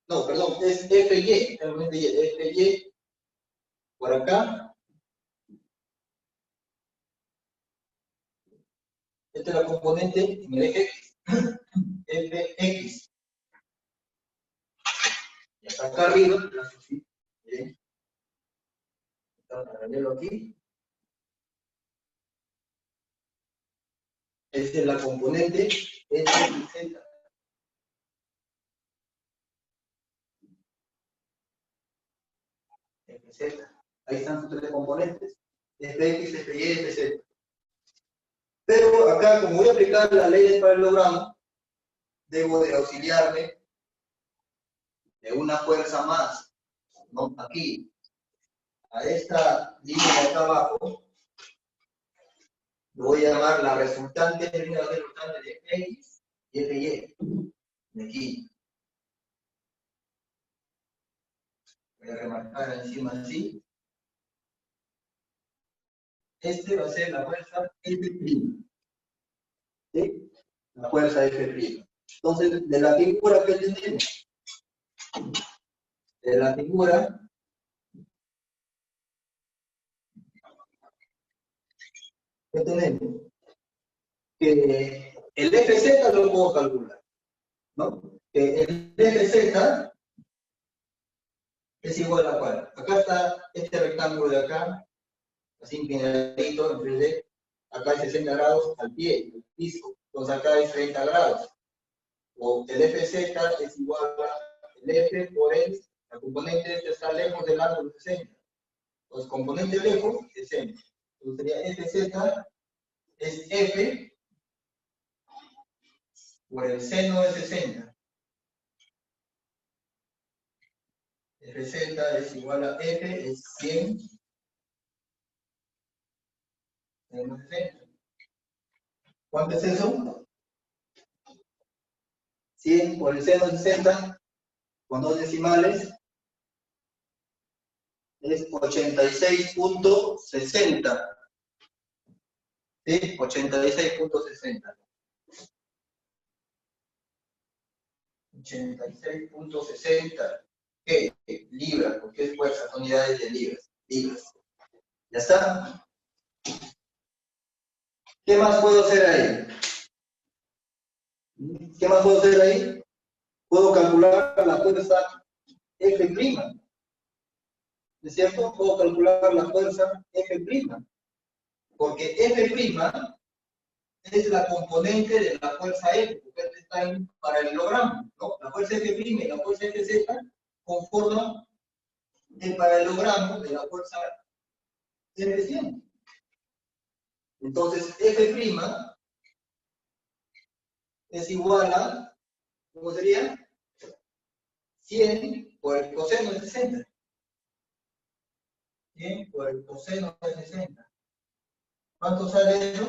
No, perdón, es Fy, realmente Fy, por acá. Esta es la componente en el eje X, Fx. Y hasta acá arriba, bien. Está paralelo aquí. Esta es la componente Fz. Fz. Ahí están sus 3 componentes. Fx, Fy, Fz. Pero acá, como voy a aplicar la ley del paralelogramo, debo de auxiliarme de una fuerza más, ¿no? Aquí. a esta línea de acá abajo, lo voy a llamar la resultante, de Fx y Fy. De aquí. Voy a remarcar encima así. Este va a ser la fuerza F'. ¿Sí? La fuerza F'. Entonces, de la figura que tenemos, de la figura, ¿qué tenemos? Que el Fz lo puedo calcular, ¿no? Que el Fz es igual a cuál. Acá está este rectángulo de acá, así inclinadito, en 3D. Acá hay 60 grados al pie, el piso. Entonces acá hay 30 grados. O el Fz es igual a el F por el, la componente este está lejos del ángulo de 60. Entonces, componente lejos es M. Entonces sería Fz es F por el seno de 60. Fz es igual a F, es 100 menos 60. ¿Cuánto es eso? 100 por el seno de 60, con dos decimales, es 86.60. ¿Sí? 86.60. 86.60. ¿Qué? Libras, porque es fuerza, son unidades de libras. Libras. ¿Ya está? ¿Qué más puedo hacer ahí? ¿Qué más puedo hacer ahí? Puedo calcular la fuerza F'. ¿Es cierto? Puedo calcular la fuerza F'. Porque F' es la componente de la fuerza F, porque está en paralelogramo, ¿no? La fuerza F' y la fuerza Fz conforman el paralelogramo de la fuerza F100. Entonces, F' es igual a, ¿cómo sería? 100 por el coseno de 60. 100 por el coseno de 60. ¿Cuánto sale eso?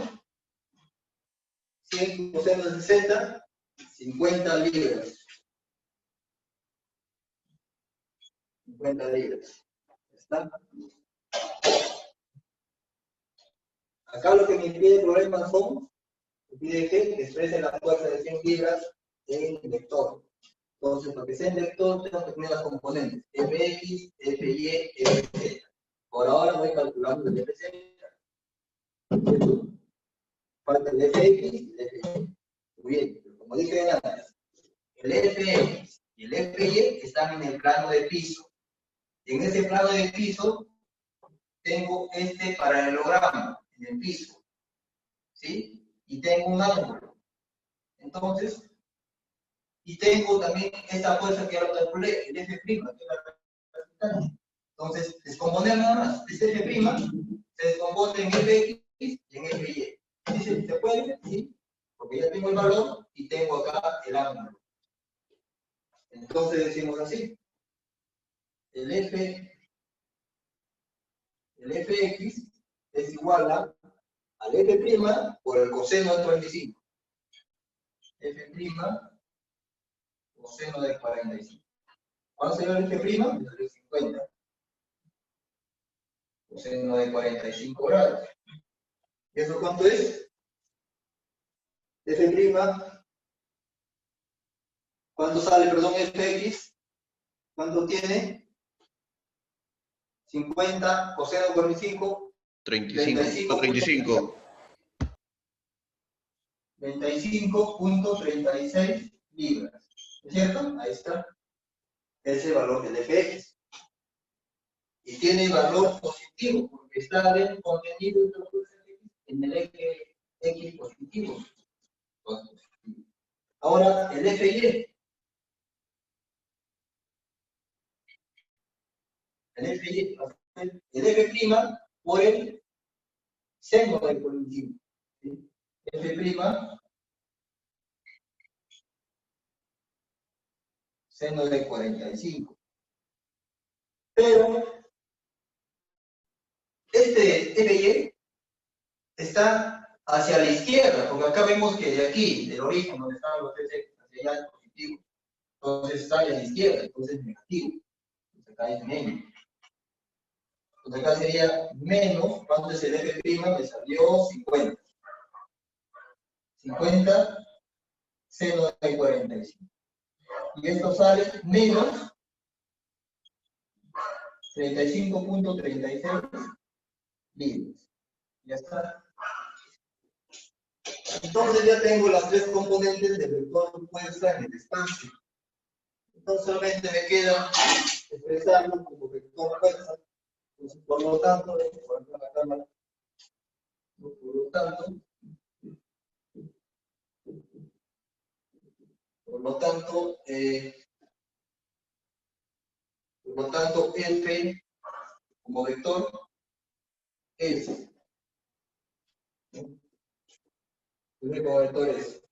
100 coseno de 60, 50 libras. 50 libras. ¿Está? Acá lo que me pide el problema son, me pide que exprese la fuerza de 100 libras en vector. Entonces, para que sea en vector, tengo que tener las componentes Fx, Fy, Fz. Por ahora voy calculando el Fz. Falta el Fx y el Fy. Muy bien, pero como dije antes, el Fx y el Fy están en el plano de piso. En ese plano de piso tengo este paralelogramo en el piso, ¿sí? Y tengo un ángulo. Entonces, y tengo también esta fuerza que ahora calculé, el F', que es la resultante. Entonces, descomponer nada más. Este F' se descompone en Fx y en Fy. ¿Sí se puede? Sí. Porque ya tengo el valor y tengo acá el ángulo. Entonces decimos así. El Fx es igual al F' por el coseno de 45. F' coseno de 45. ¿Cuánto sería el F'? El 50. Coseno de 45 grados. ¿Y eso cuánto es? F', ¿cuánto sale, perdón, Fx? ¿Cuánto tiene? 50 coseno de 45. 35. 35. 25.36 libras. ¿Es cierto? Ahí está. Ese valor del Fx. Y tiene valor positivo, porque está contenido en el eje X positivo. Ahora, el Fy. El Fy, el F' por el seno del colectivo. ¿Sí? F', seno de 45. Pero FY está hacia la izquierda, porque acá vemos que de aquí, del origen, donde estaban los TC, hacia allá es positivo. Entonces está hacia la izquierda, entonces es negativo. Entonces acá es menos. Entonces acá sería menos, ¿cuánto es el F'? Me salió 50. 50 seno de 45. Y esto sale menos 35.36 libras. Ya está. Entonces ya tengo las tres componentes del vector fuerza en el espacio. Entonces solamente me queda expresarlo como vector fuerza. Entonces, por lo tanto, F como vector es, F como vector es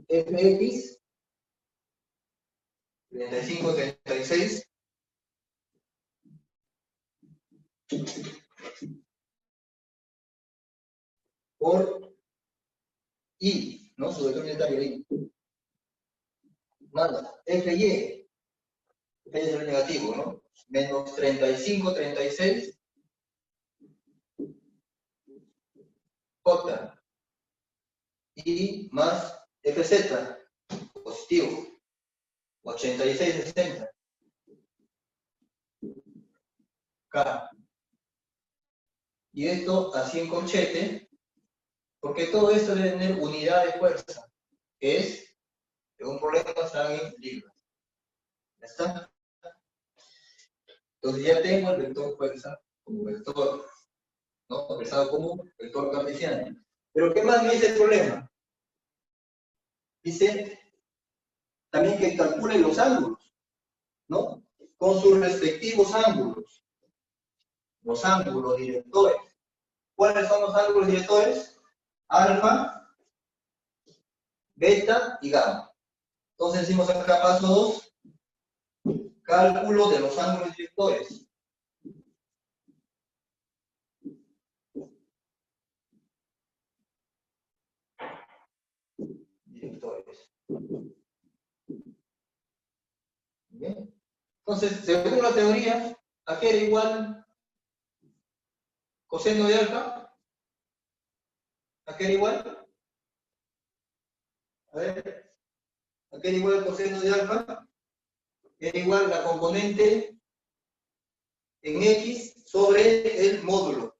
Fx 3536 por I, ¿no? Su vector unitario I. Más Fy es el negativo, ¿no? Menos 3536 J y más Fz positivo 8660 K. Y esto así en corchete, porque todo esto debe tener unidad de fuerza, que es, en un problema están en libras. ¿Ya está? Entonces ya tengo el vector fuerza como vector, ¿no? Expresado como vector cartesiano. Pero ¿qué más me dice el problema? Dice también que calcule los ángulos, ¿no? Con sus respectivos ángulos. Los ángulos directores. ¿Cuáles son los ángulos directores? Alfa, beta y gamma. Entonces decimos acá paso 2, cálculo de los ángulos directores. Bien. Entonces, según la teoría, ¿a qué era igual coseno de alfa? ¿A qué era igual? A ver, ¿a qué era igual el coseno de alfa? Era igual la componente en X sobre el módulo.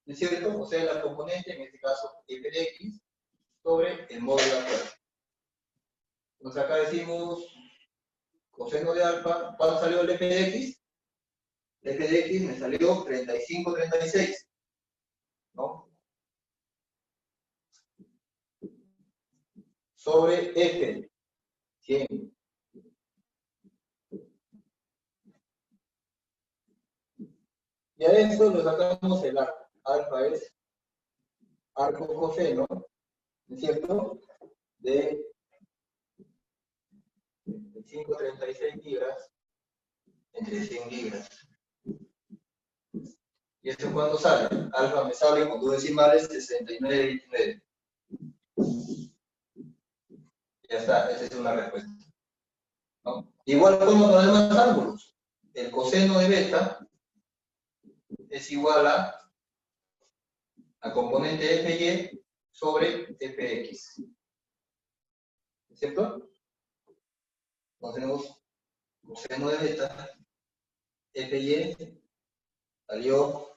¿No es cierto? O sea, la componente, en este caso, f de X, sobre el módulo de la fuerza. Entonces acá decimos coseno de alfa, ¿cuánto salió el f de X? El f de X me salió 3536, ¿no? Sobre f, 100. Y a eso le sacamos el arco. Alfa es arco coseno, ¿no es cierto? De 3536 libras entre 100 libras. ¿Y esto cuándo sale? Alfa me sale con dos decimales 69,29. Ya está, esa es una respuesta, ¿no? Igual como con los demás ángulos. El coseno de beta es igual a la componente Fy sobre Fx. ¿Cierto? Entonces tenemos coseno de beta, Fy salió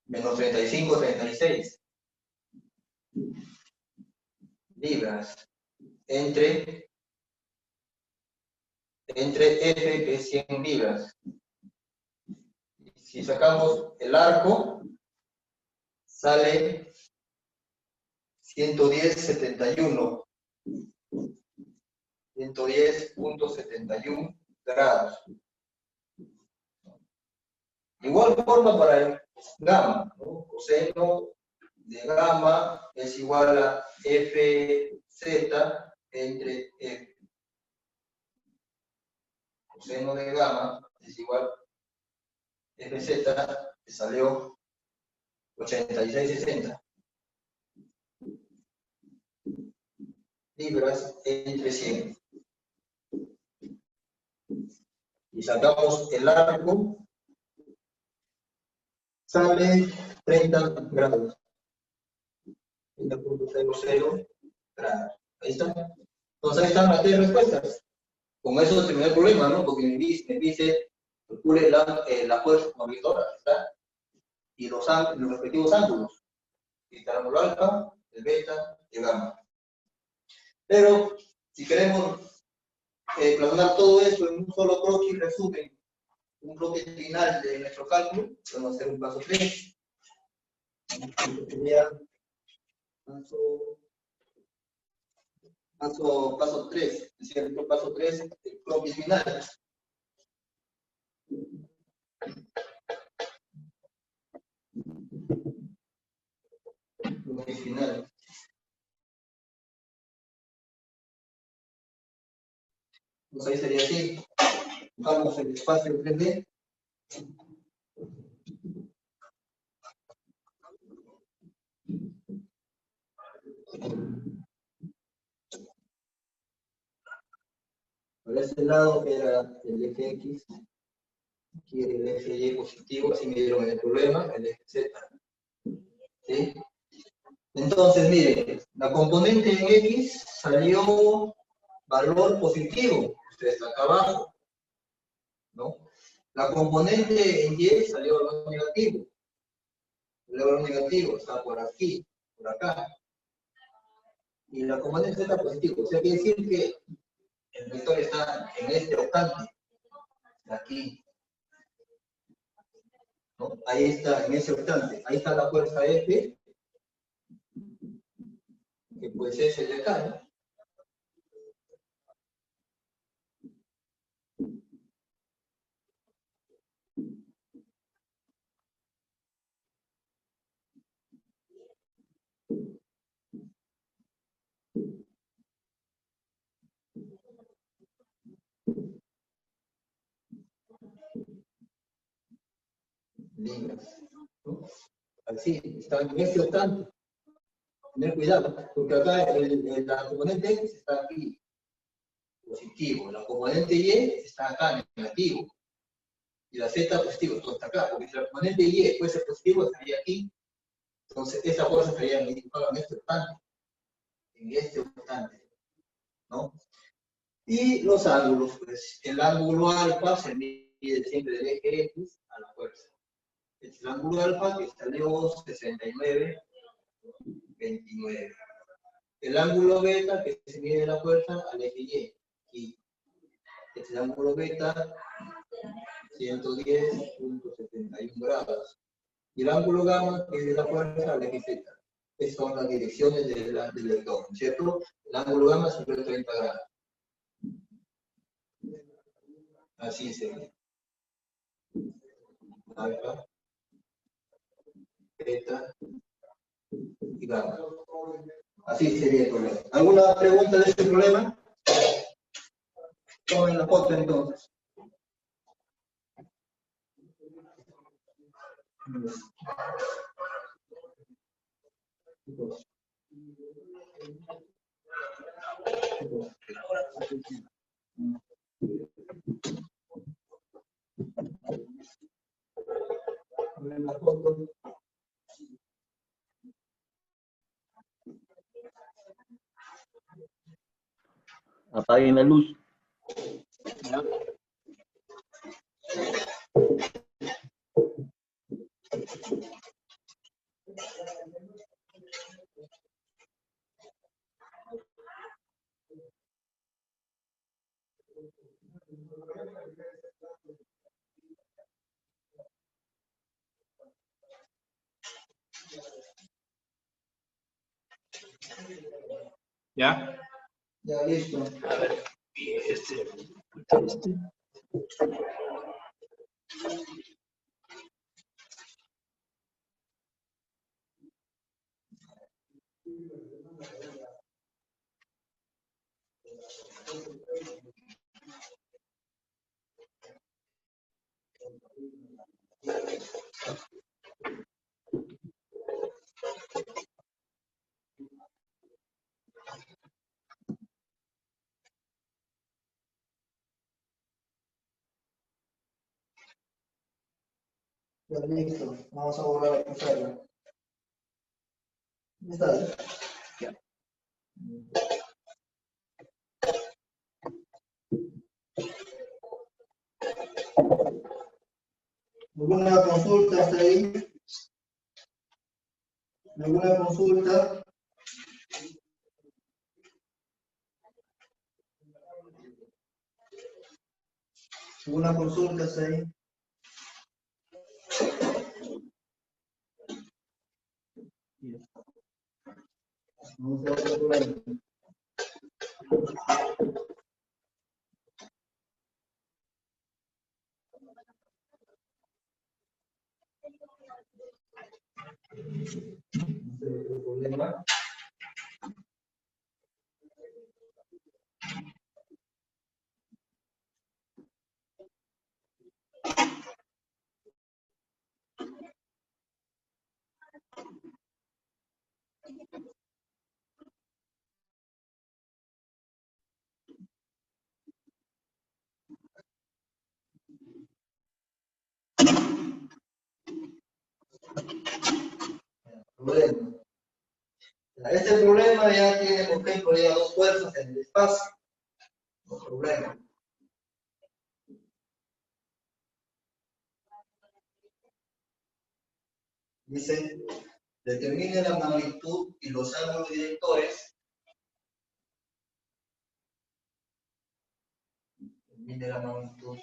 menos 35,36 libras entre F, que es 100 libras. Si sacamos el arco, sale 110,71. 110.71 grados. Igual forma para el gamma, ¿no? Coseno de gamma es igual a Fz entre F. Coseno de gamma es igual FZ te salió 86.60 libras entre 100. Y sacamos el largo, sale 30 grados. 30.00 grados. Ahí está. Entonces ahí están las 3 respuestas. Con eso terminó el problema, ¿no? Porque me dice, calcule la fuerza movilizadora, ¿está? Y los respectivos ángulos. El ángulo alfa, el beta y el gamma. Pero, si queremos plasmar todo eso en un solo croquis resumen, un croquis final de nuestro cálculo, vamos a hacer un paso 3. Sería paso 3, es decir, paso 3, el croquis final. Croquis final. Entonces ahí sería así. Buscamos el espacio 3D. Por ese lado era el eje X, aquí el eje Y positivo, así me dieron el problema, el eje Z. ¿Sí? Entonces, miren, la componente en X salió valor positivo, usted está acá abajo, ¿no? La componente en Y salió valor negativo. El valor negativo está por aquí, por acá. Y la componente Z positivo, o sea, quiere decir que el vector está en este octante, aquí, ¿no? Ahí está, en ese octante, ahí está la fuerza F, que pues es el de acá, ¿no? Libras, ¿no? Así, está en ese octante. Tener cuidado, porque acá la componente X está aquí, positivo, la componente Y está acá, negativo, y la Z positivo, todo está acá, porque si la componente Y fuese positivo, estaría aquí, entonces esa fuerza estaría en este octante, ¿no? Y los ángulos, pues el ángulo alfa se mide siempre del eje X a la fuerza. Este es el ángulo alfa que salió 69.29. El ángulo beta que se mide la fuerza al eje Y. Y este es el ángulo beta 110.71 grados. Y el ángulo gamma que es de la fuerza al eje Z. Estas son las direcciones del vector, ¿cierto? El ángulo gamma siempre es 30 grados. Así sería. Alfa, beta y gamma. Así sería el problema. ¿Alguna pregunta de este problema? Tomen la foto entonces. Tomen la foto. Apaguen la luz. ¿Ya? Ya, listo. Ya, listo. Vamos a borrar la pizarra. ¿Dónde está? ¿Alguna consulta hasta ahí? ¿Alguna consulta? ¿Alguna consulta hasta ahí? Vamos a ver otro problema. Vamos a ver otro problema. Problema. Este problema ya tiene, por ejemplo, ya dos fuerzas en el espacio. No problema. Dice, determine la magnitud y los ángulos directores. Determine la magnitud.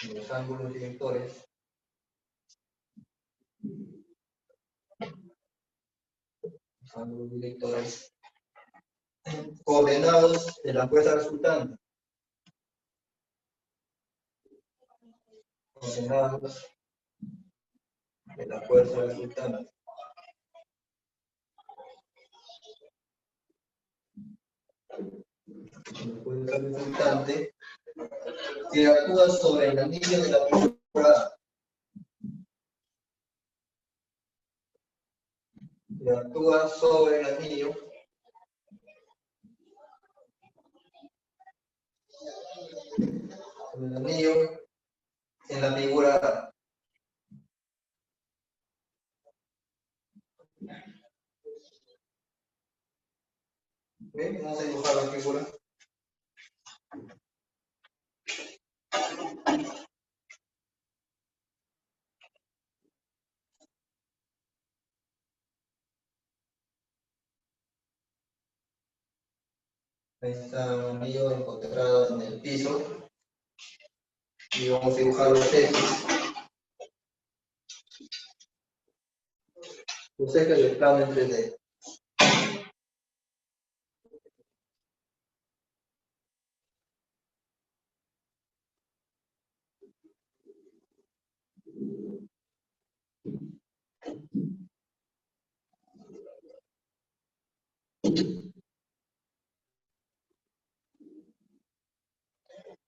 Y los ángulos directores. Los ángulos directores. Coordenados de la fuerza resultante. Coordenados de la fuerza resultante. La fuerza resultante que actúa sobre el anillo de la figura. Que actúa sobre el anillo en la figura A. ¿Bien? Vamos a dibujar la figura. Ahí está un anillo encontrado en el piso. Y vamos a dibujar los ejes. Los ejes del plano en 3D.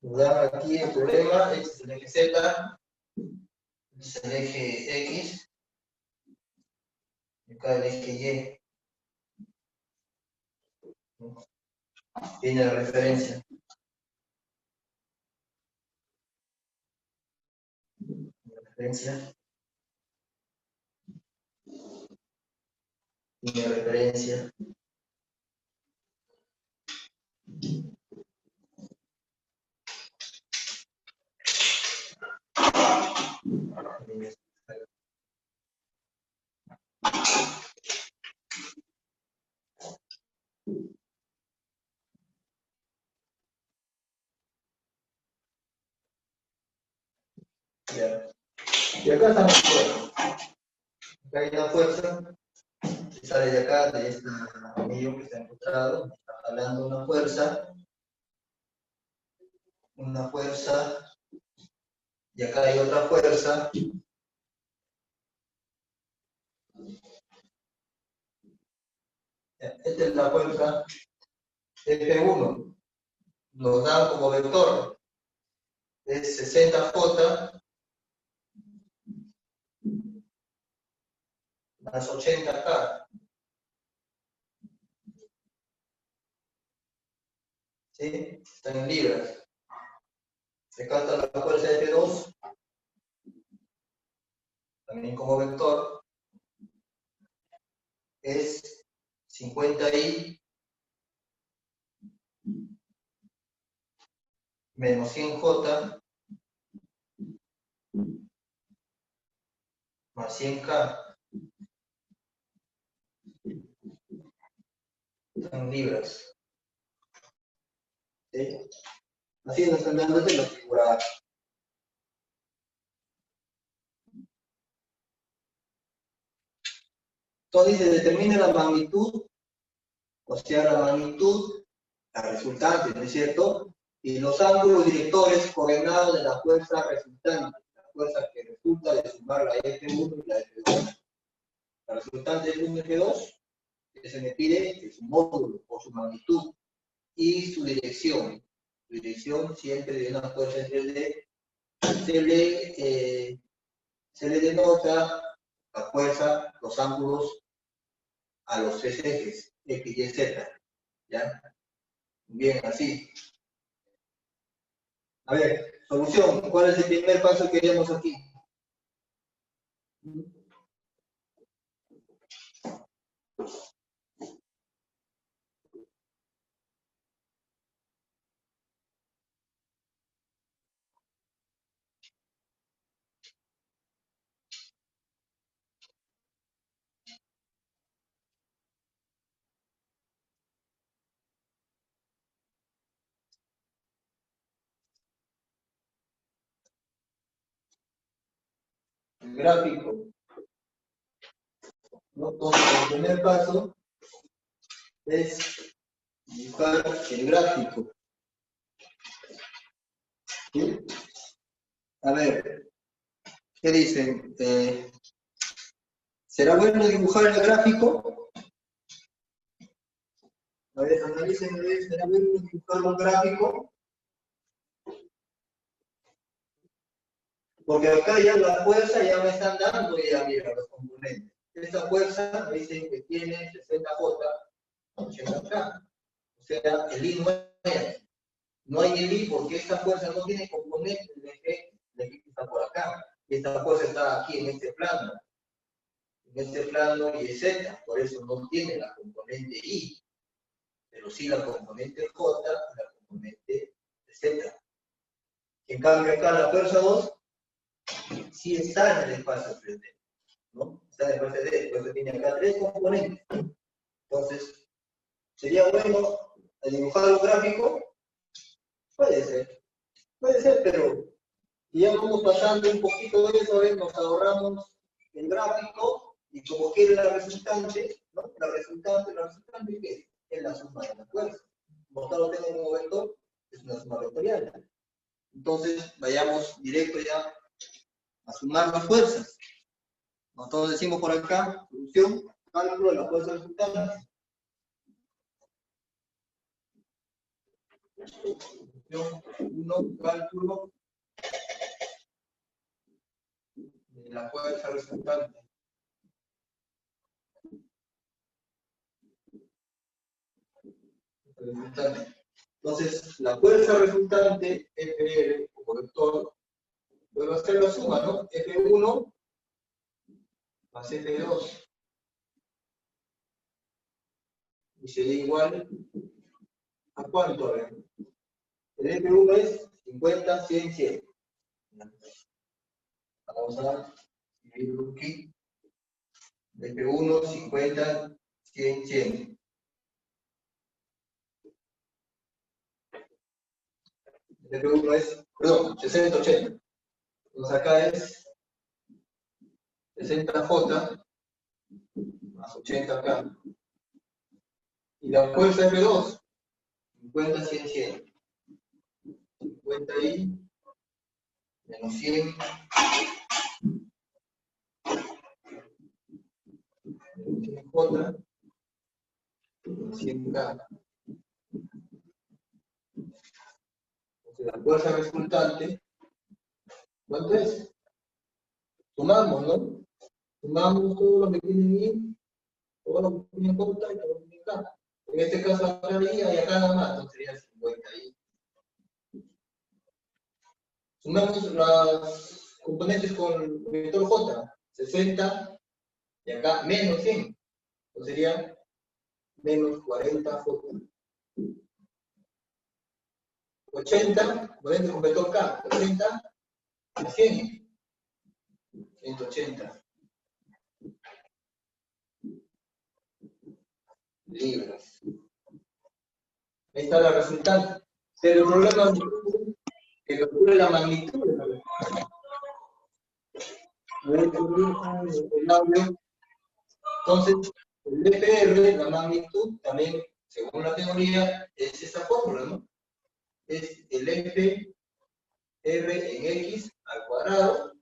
Nos dan aquí el problema, este es el eje Z, este es el eje X, y acá el eje Y. Tiene la referencia. Tiene referencia. Ya. Y acá estamos fuerza. Acá hay una fuerza que sale de acá, de este anillo que está encontrado. Está jalando una fuerza, y acá hay otra fuerza. Esta es la fuerza F1. Nos dan como vector. Es 60J más 80K. ¿sí? Están en libras. Acá está la fuerza de F2, también como vector, es 50i menos 100j más 100k, en libras. ¿Sí? Así nos están dando la figura A. Entonces se determina la magnitud, o sea, la magnitud, la resultante, ¿no es cierto? Y los ángulos directores coordenados de la fuerza resultante, la fuerza que resulta de sumar la F1 y la F2. La resultante de 1 y F2, que se me pide es su módulo o su magnitud y su dirección. Su dirección siempre de una fuerza en 3D se le denota la fuerza, los ángulos a los tres ejes, X, Y, Z. ¿Ya? Bien, así. A ver, solución. ¿Cuál es el primer paso que haríamos aquí? El gráfico. ¿No? Entonces, el primer paso es dibujar el gráfico. ¿Sí? A ver, ¿qué dicen? ¿Será bueno dibujar el gráfico? A ver, analicen, ¿será bueno dibujar un gráfico? Porque acá ya la fuerza ya me están dando ya, mira, los componentes. Esta fuerza me dicen que tiene 60J, 80K. O sea, el I no hay el I porque esta fuerza no tiene componentes de G que está por acá. Y esta fuerza está aquí en este plano. En este plano y es Z, por eso no tiene la componente I. Pero sí la componente J y la componente Z. En cambio acá la fuerza 2 sí está en el espacio 3D, ¿no? Está en el espacio 3D, por eso tiene acá tres componentes. Entonces, ¿sería bueno dibujar un gráfico? Puede ser, pero ya vamos pasando un poquito de eso, nos ahorramos el gráfico y como quiere la resultante, ¿no? La resultante, ¿qué es la suma de la fuerza. Como acá lo tengo como vector, es una suma vectorial. Entonces, vayamos directo ya a sumar las fuerzas. Nosotros decimos por acá, solución, cálculo de la fuerza resultante. Solución 1, cálculo de la fuerza resultante. Entonces, la fuerza resultante, FR, como vector, vuelvo a hacer la suma, ¿no? F1 más F2. Y sería igual a cuánto, a ver. El F1 es 50, 100, 100. Vamos a escribirlo aquí. F1, 50, 100, 100. El F1 es, perdón, 60, 80. Entonces acá es 60J más 80K. Y la fuerza F2, 50, 100, 100. 50i menos 100 menos 100J menos 100K. Entonces la fuerza resultante, ¿cuánto es? Sumamos, ¿no? Sumamos todo lo que tiene I, todo lo que tiene J y todo lo que tiene K. En este caso acá I y acá nada más, entonces sería 50 ahí. Sumamos las componentes con el vector J, 60, y acá menos 100. Entonces sería menos 40J. 80, componente con vector K, 80 a 100. 180 libras. Ahí está la resultante. Pero el problema es que calcule la magnitud de la respuesta. El audio. Entonces, el FR, la magnitud, también, según la teoría, es esa fórmula, ¿no? Es el FR en X al cuadrado,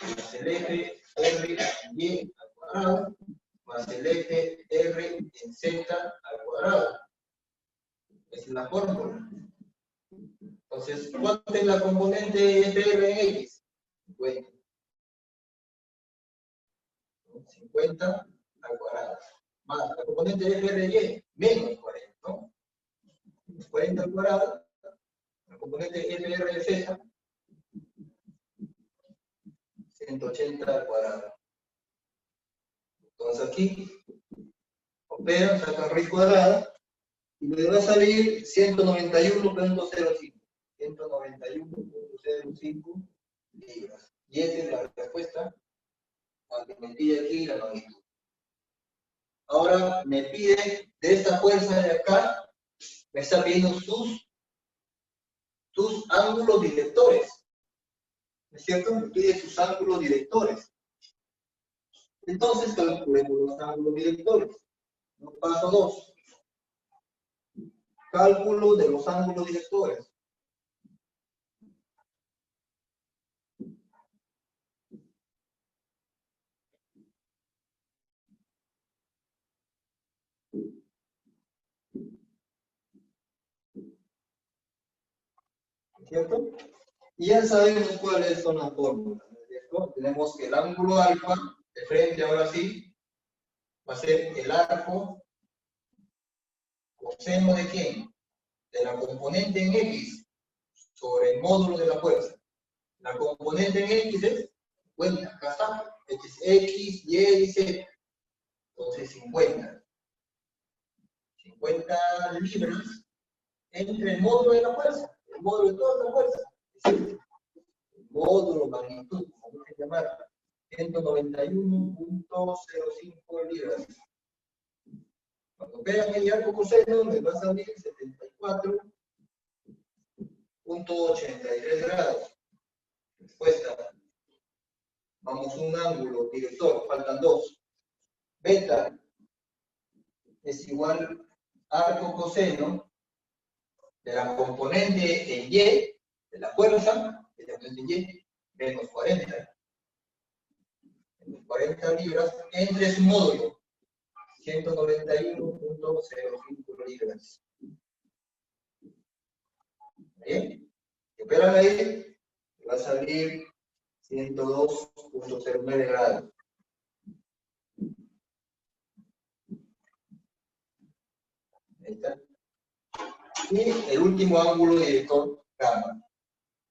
más el FR en Y al cuadrado, más el FR en Z al cuadrado. Esa es la fórmula. Entonces, ¿cuánto es la componente FR en X? 50. 50 al cuadrado. Más la componente FR en Y, menos 40, ¿no? 40 al cuadrado. La componente FR en Z, 180 al cuadrado. Entonces aquí, operan, sacan raíz cuadrada, y me va a salir 191.05. 191.05 libras. Y esa es la respuesta a que me pide aquí la magnitud. Ahora me pide de esta fuerza de acá, me está pidiendo sus ángulos directores. ¿No es cierto? Me pide sus ángulos directores. Entonces calculemos los ángulos directores. Paso 2. Cálculo de los ángulos directores. ¿Cierto? Y ya sabemos cuáles son las fórmulas, ¿cierto? Tenemos que el ángulo alfa, de frente ahora sí, va a ser el arco coseno de ¿quién? De la componente en X sobre el módulo de la fuerza. La componente en X es 50, acá está, X, Y y Z. Entonces 50. 50 libras entre el módulo de la fuerza, el módulo de toda la fuerza. Es decir, el módulo magnitud, como dicen llamar, 191.05 libras. Cuando vean el arco coseno, me va a salir 74.83 grados. Respuesta. Vamos a un ángulo director, faltan 2. Beta es igual a arco coseno de la componente en Y, de la fuerza, de la componente en Y, menos 40. Menos 40 libras entre su módulo, 191.05 libras. Bien, esperan ahí, va a salir 102.09 grados. Ahí está. Y el último ángulo director, gamma.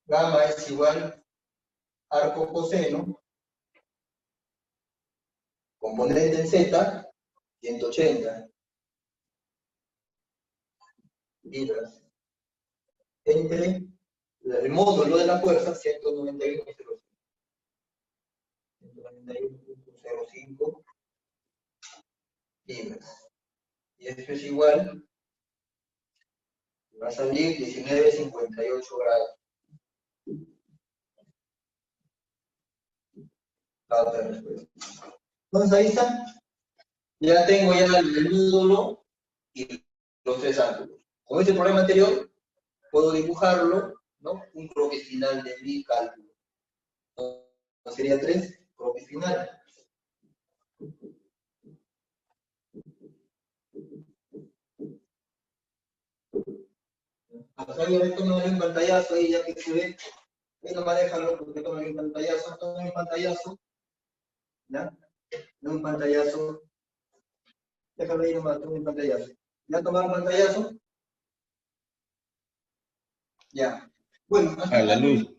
Gamma es igual a arco coseno, componente en Z, 180 libras, entre el módulo de la fuerza, 191.05 libras. Y esto es igual, va a salir 19.58 grados. La otra respuesta. Entonces ahí está. Ya tengo ya el módulo y los 3 ángulos. Con este problema anterior, puedo dibujarlo, ¿no? Un croquis final de mi cálculo. Entonces sería 3, croquis final. Hasta ahí esto me dio un pantallazo ahí, ya que se ve. Ahí no manéjalo porque toma un pantallazo, toma un pantallazo. ¿Ya? No un pantallazo. Déjalo ahí nomás, toma un pantallazo. ¿Ya tomaron pantallazo? Ya. Bueno, A la luz.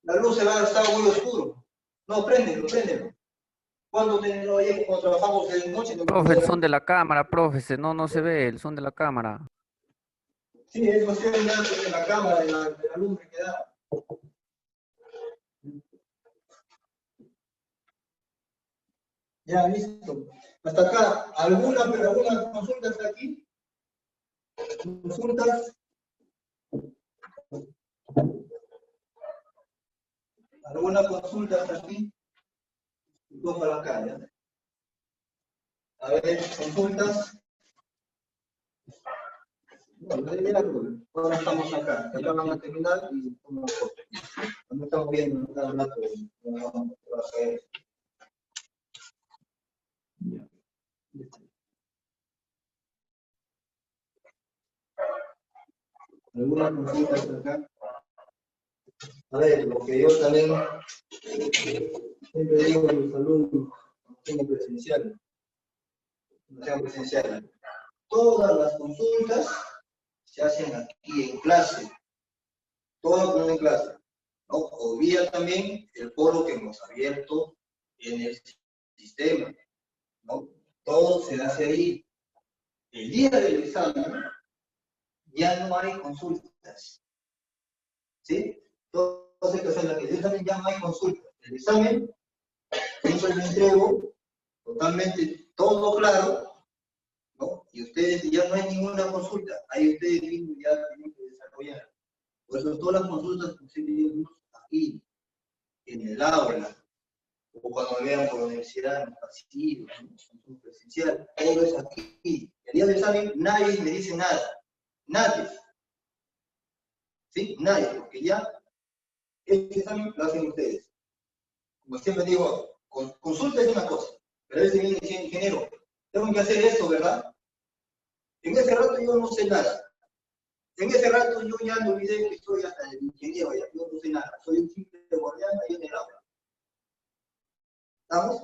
la luz se va a estar muy oscuro. No, préndelo. Cuando trabajamos de noche, Profe, el son de la cámara, profe, no se ve el son de la cámara. sí, es cuestión de la cámara, de la lumbre que da. Ya, listo. Hasta acá, ¿alguna consulta hasta aquí? ¿Consultas? ¿Alguna consulta hasta aquí? Dos para acá, ¿ya? A ver, consultas. Bueno, ahora estamos acá. Ya van a terminar y no estamos viendo cada rato. ¿Alguna consulta hasta acá? A ver, lo que yo también siempre digo a los alumnos, no sean presenciales. Todas las consultas se hacen aquí en clase. Todas en clase. ¿No? Obvia también el foro que hemos abierto en el sistema. ¿No? Todo se hace ahí. El día del examen ya no hay consultas. ¿Sí? Todas estas en las que el examen ya no hay consultas. El examen, siempre me entrego totalmente todo claro, ¿no? Y ustedes ya no hay ninguna consulta. Ahí ustedes mismos ya tienen que desarrollar. Por eso todas las consultas que ustedes tienen aquí, en el aula, o cuando me vean por la universidad, en el pasillo, en presencial, todo es aquí. El día del examen nadie me dice nada. Nadie. ¿Sí? Nadie, porque ya este examen lo hacen ustedes. Como siempre digo, consulta es una cosa, pero a veces viene diciendo, ingeniero, tengo que hacer esto, ¿verdad? En ese rato yo no sé nada. En ese rato yo ya me olvidé que soy hasta el ingeniero, ya yo no sé nada. Soy un simple guardián ahí en el aula. ¿Estamos?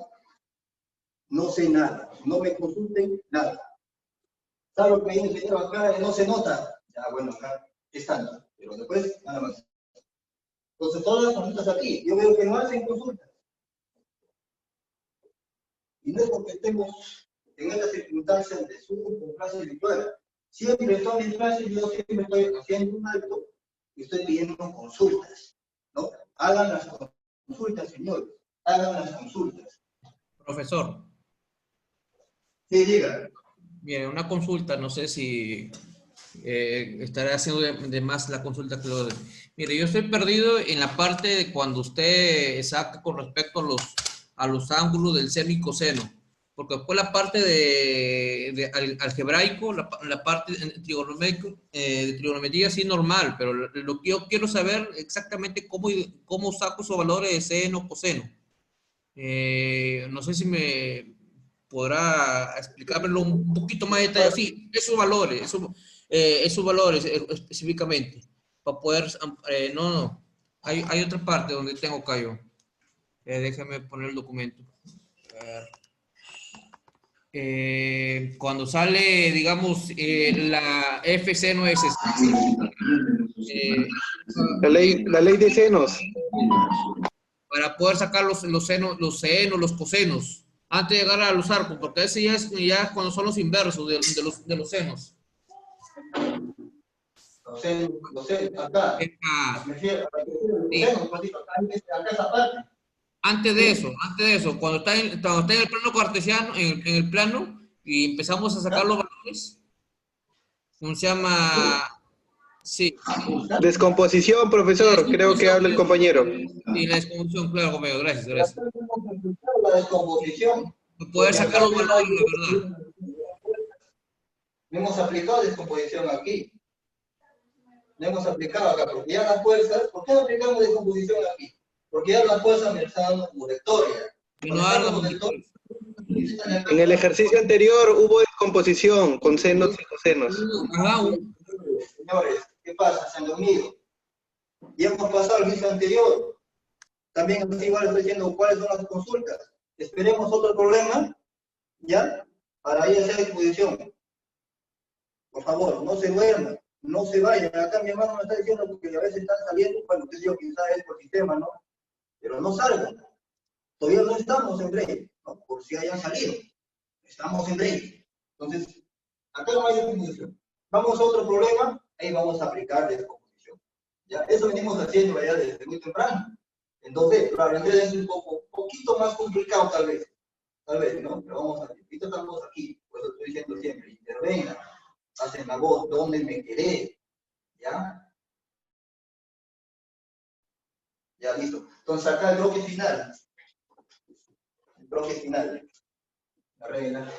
No sé nada. No me consulten nada. ¿Sabe lo que hay ingeniero acá? No se nota. Ya, bueno, acá están. Pero después, nada más. Entonces, todas las consultas aquí. Yo veo que no hacen consultas. Y no es porque estemos en estas circunstancias de Zoom con clases virtuales. Siempre en todas mis clases yo siempre estoy haciendo un alto y estoy pidiendo consultas, ¿no? Hagan las consultas, señores. Hagan las consultas. Profesor, Sí, diga. bien, una consulta, no sé si estaré haciendo de más la consulta que lo de... Mire, yo estoy perdido en la parte de cuando usted saca con respecto a los ángulos del seno y coseno, porque después la parte de algebraico, la parte de trigonometría sí normal, pero lo que yo quiero saber exactamente cómo saco esos valores de seno, coseno. No sé si me podrá explicármelo un poquito más detallado. Sí, esos valores específicamente, para poder, hay otra parte donde tengo callo. Déjame poner el documento. A ver. Cuando sale, digamos, la FC no es La ley de senos. para poder sacar los senos, los cosenos, antes de llegar a los arcos, porque ese ya es cuando son los inversos de los senos. Los senos, acá. Me refiero a los senos, acá esa parte. Antes de eso, cuando está en el plano cartesiano, en el plano, y empezamos a sacar los valores, ¿cómo se llama? Sí. Descomposición, profesor, creo que habla el compañero. Sí, la descomposición, claro, compañero, gracias. La descomposición. Poder sacar los valores, la verdad. No hemos aplicado descomposición aquí. No hemos aplicado acá, porque ya las fuerzas, ¿por qué no aplicamos descomposición aquí? Porque ya las fuerzas me están dando como vectoria. En el ejercicio anterior hubo descomposición con senos y cosenos. Señores, ¿qué pasa? Se han dormido. Y hemos pasado el ejercicio anterior. También así igual estoy diciendo cuáles son las consultas. Esperemos otro problema, ¿ya? Para ir a hacer exposición. Por favor, no se duerman, no se vayan. Acá mi hermano me está diciendo porque a veces están saliendo, bueno, usted dijo quizás es por sistema, ¿no? Pero no salgan. Todavía no estamos en break, ¿no? Por si hayan salido. Estamos en break. Entonces, acá no hay descomposición. Vamos a otro problema, ahí vamos a aplicar descomposición. ¿Ya? Eso venimos haciendo ya desde muy temprano. Entonces, claro, es un poquito más complicado tal vez, ¿no? Pero vamos a ver, ahorita estamos aquí, por eso estoy diciendo siempre, intervengan, hacen la voz, ¿dónde me quedé? ¿Ya? Ya, listo. Entonces acá el bloque final. El bloque final. La regla.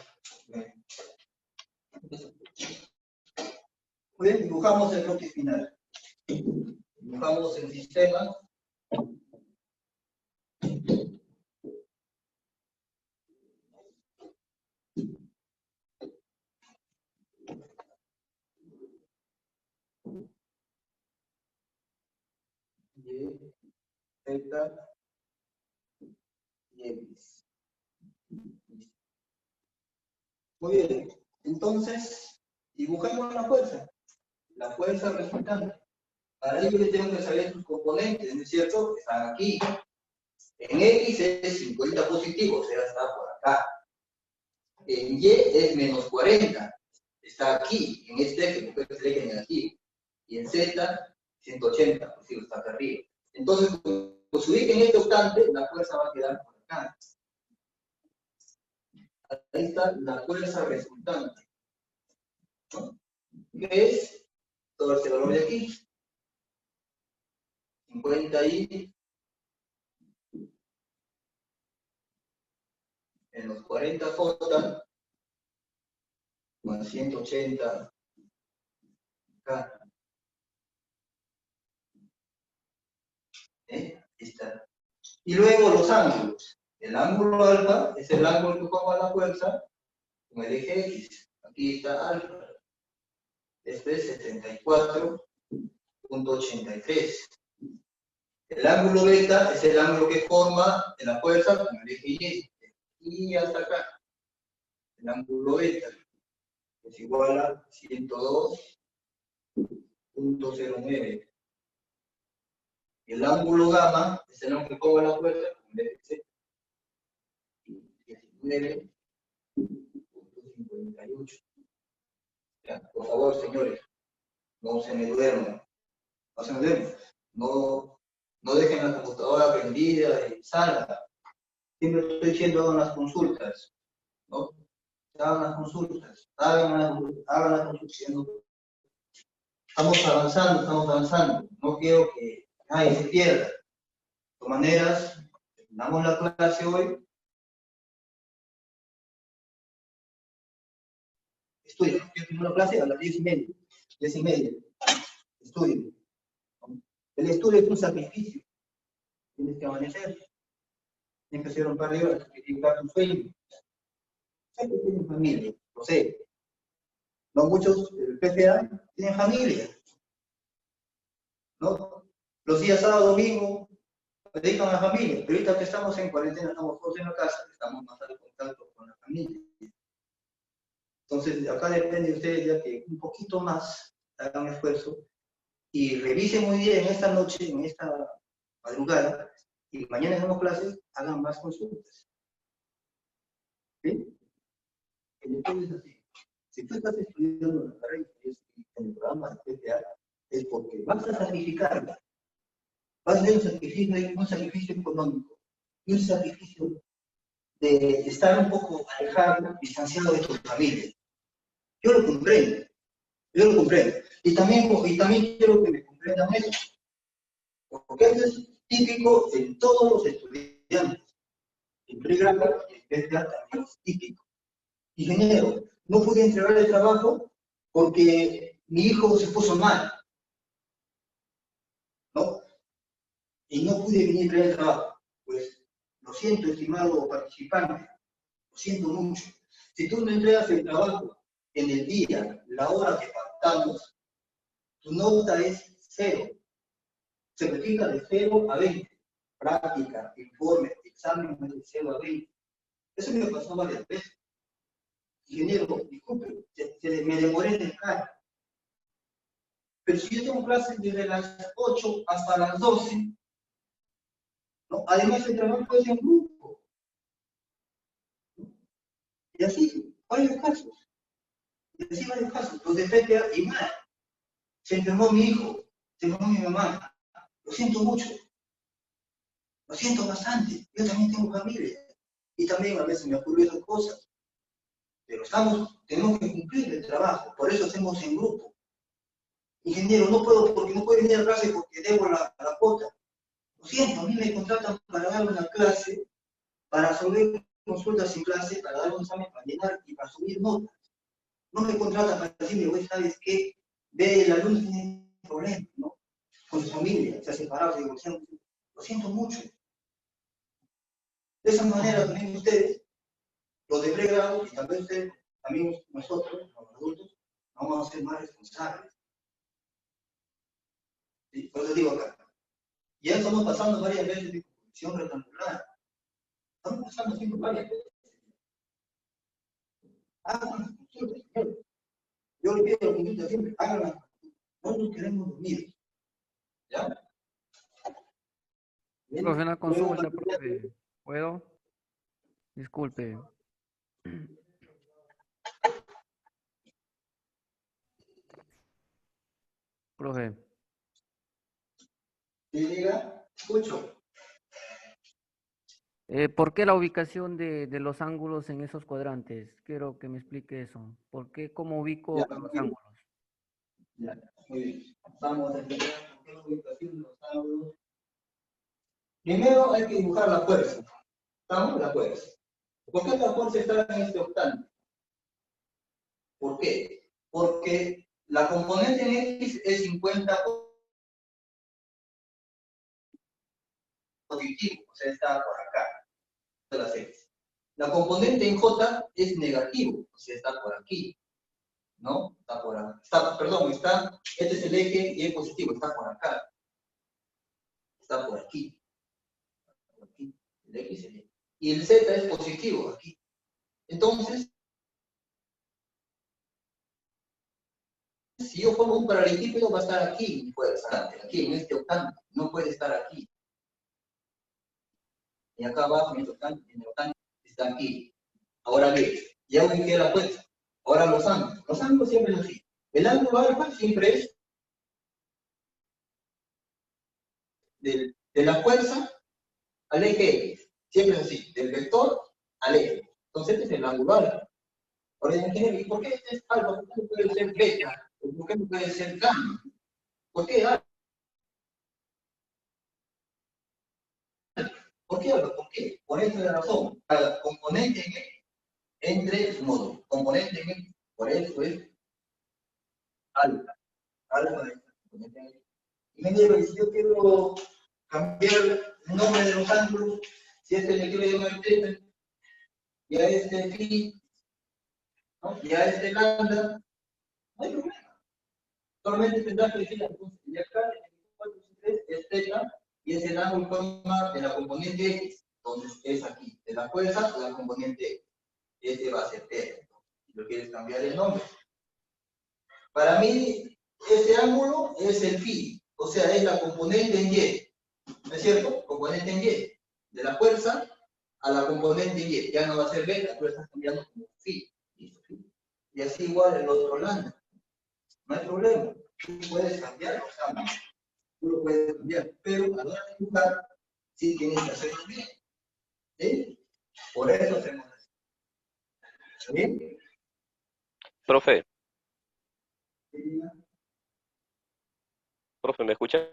Muy bien, dibujamos el bloque final. Dibujamos el sistema. Y, Z, y X. Muy bien, entonces dibujemos la fuerza resultante. Para ello yo tengo que saber sus componentes, ¿no es cierto? Están aquí. En X es 50 positivo, o sea, está por acá. En Y es menos 40, está aquí, en este eje, porque es el eje negativo. Y en Z, 180, pues sí, está acá arriba. Entonces, pues se ubica en este octante, la fuerza va a quedar por acá. Ahí está la fuerza resultante, ¿no? Que es todo este valor de aquí. 50 y menos 40J más 180 K. Ahí está. Y luego los ángulos. El ángulo alfa es el ángulo que forma la fuerza con el eje X. Aquí está alfa. Este es 74.83. El ángulo beta es el ángulo que forma la fuerza con el eje Y. Y hasta acá. El ángulo beta es igual a 102.09. El ángulo gamma es el ángulo que forma la fuerza con el eje Z. 19.58. Por favor, señores, no se me duerman. No se me duerman. No dejen la computadora prendida y salgan. Siempre estoy diciendo hagan las consultas, ¿no? Hagan las consultas, hagan las consultas. Estamos avanzando. No quiero que nadie se pierda. De todas maneras, terminamos la clase hoy. Estudio. Yo tengo una clase a las 10:30. 10:30. Estudio. El estudio es un sacrificio. Tienes que amanecer. Tienes que hacer un par de horas, sacrificar tu sueño. Sé que tienen familia, lo sé. No muchos del PCA tienen familia. ¿No? Los días sábado, domingo, se dedican a la familia. Pero ahorita que estamos en cuarentena, estamos todos en la casa, estamos más al contacto con la familia. Entonces, acá depende de ustedes ya que un poquito más hagan esfuerzo y revisen muy bien esta noche, en esta madrugada, y mañana en las clases hagan más consultas. ¿Sí? El estudio es así. Si tú estás estudiando la carrera en el programa de PTA, es porque vas a sacrificar. Vas a hacer un sacrificio económico y un sacrificio de estar un poco alejado, distanciado de tu familia. Yo lo comprendo. Y también quiero que me comprendan eso. Porque eso es típico en todos los estudiantes. En pregrado y en PTA también es típico. Ingeniero, no pude entregar el trabajo porque mi hijo se puso mal, ¿no? Y no pude venir a entregar el trabajo. Pues, lo siento, estimado participante, lo siento mucho. Si tú no entregas el trabajo en el día, la hora que pactamos, tu nota es 0. Se califica de 0 a 20. Práctica, informe, examen de 0 a 20. Eso me pasó varias veces. ingeniero, disculpe, me demoré en entrar. Pero si yo tengo clases desde las 8 hasta las 12, ¿no? Además el trabajo es en grupo. Y así, varios casos. Y así varios casos. Los de PTA igual. Se enfermó mi hijo, se enfermó mi mamá. Lo siento mucho. Lo siento bastante. Yo también tengo familia. Y también a veces me ocurren esas cosas. Pero tenemos que cumplir el trabajo. Por eso hacemos en grupo. Ingeniero, no puedo porque no puedo venir a clase porque debo la cuota. Lo siento, a mí me contratan para dar una clase, para resolver consultas sin clase, para dar un examen, para llenar y para subir notas. No me contratan para decirme, güey, ¿sabes qué? Ve, el alumno tiene problemas, ¿no? Con su familia, se ha separado, se divorciaron. Lo siento mucho. De esa manera también ustedes, los de pregrado, y también ustedes, también nosotros, los adultos, vamos a ser más responsables. ¿Sí? Por eso digo acá. Ya estamos pasando varias veces de composición rectangular. Estamos pasando siempre varias veces. Hagan las consultas, señor. Yo le pido a la consulta siempre, hagan las consultas. Nosotros queremos dormir. ¿Ya? Bien. Profe, una consulta, profe. ¿Puedo? Disculpe. Profe, Y diga, escucho. ¿por qué la ubicación de los ángulos en esos cuadrantes? Quiero que me explique eso. ¿Por qué, cómo ubico Ya, los bien. ángulos? Ya, muy bien. Vamos a explicar por qué la ubicación de los ángulos. Primero hay que dibujar la fuerza. ¿Estamos? La fuerza. ¿Por qué la fuerza está en este octante? ¿Por qué? Porque la componente en X es 50 positivo, o sea, está por acá, de las X. La componente en J es negativo, o sea, está por aquí, ¿no? Está por acá. Este es el eje y es positivo, está por acá. Está por aquí. Por aquí. El X y el Y. Y el Z es positivo aquí. Entonces, si yo pongo un paralelepípedo, va a estar aquí, puede estar aquí, en este octante, no puede estar aquí. Y acá abajo, en el octante está aquí. Ahora bien, ya ubiqué la fuerza. Ahora los ángulos. Los ángulos siempre es así. El ángulo alfa siempre es de la fuerza al eje X. Siempre es así, del vector al eje. Entonces este es el ángulo alfa. Ahora ingeniero, ¿y por qué este es alfa? ¿Por qué no puede ser beta? ¿Por qué no puede ser gamma? ¿Por qué alfa? ¿Por qué alfa? ¿Por qué? Por esta razón. Cada componente en X entre su módulo. Componente en X. Por eso es alfa. Alfa de esta componente en X. Ingeniero, y si yo quiero cambiar el nombre de los ángulos, si este le quiero llamar teta, y a este phi, ¿no? Y a este lambda, no hay problema. Solamente tendrás que decir, entonces, y acá, es teta, y es el ángulo forma de la componente X. Entonces, es aquí, de la fuerza a la componente X. Este va a ser teta. Si lo quieres cambiar el nombre. Para mí, este ángulo es el phi, o sea, es la componente en Y. ¿No es cierto? Componente en Y. De la fuerza a la componente Y. Ya no va a ser beta, tú estás cambiando como phi. Y así igual el otro lambda. No hay problema. Tú puedes cambiar los ángulos. Tú lo puedes cambiar. Pero a la hora de dibujar, sí tienes que hacerlo bien. ¿Sí? Por eso hacemos así. ¿Está bien? Profe, profe, ¿me escucha?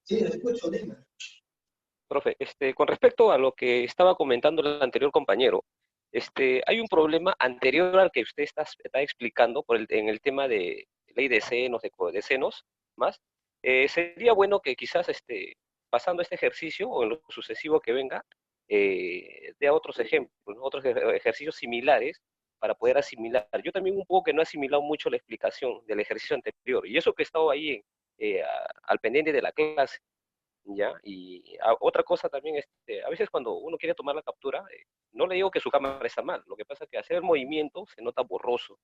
Sí, lo escucho, dime. Profe, con respecto a lo que estaba comentando el anterior compañero, hay un problema anterior al que usted está explicando en el tema de ley de senos, de senos, más. Sería bueno que quizás pasando este ejercicio o en lo sucesivo que venga, dé otros ejemplos, ¿no? Otros ejercicios similares para poder asimilar. Yo también un poco que no he asimilado mucho la explicación del ejercicio anterior, y eso que he estado ahí al pendiente de la clase. ¿ya? Y otra cosa también, a veces cuando uno quiere tomar la captura, no le digo que su cámara está mal, lo que pasa es que hacer el movimiento se nota borroso,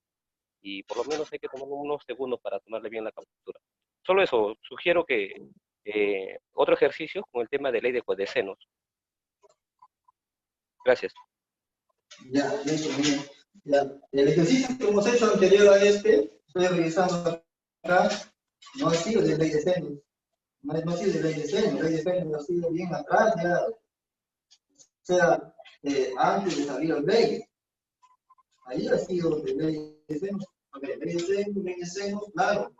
y por lo menos hay que tomar unos segundos para tomarle bien la captura. Solo eso, sugiero que otro ejercicio con el tema de ley de senos. Gracias. Ya, listo, muy bien. Ya. El ejercicio que hemos hecho anterior a este, estoy revisando acá, no ha sido de ley de senos. No ha sido de ley de senos, ley de senos ha sido bien atrás, ya. O sea, antes de salir al ley. Ahí ha sido de ley de senos. A ver, ley de senos, claro.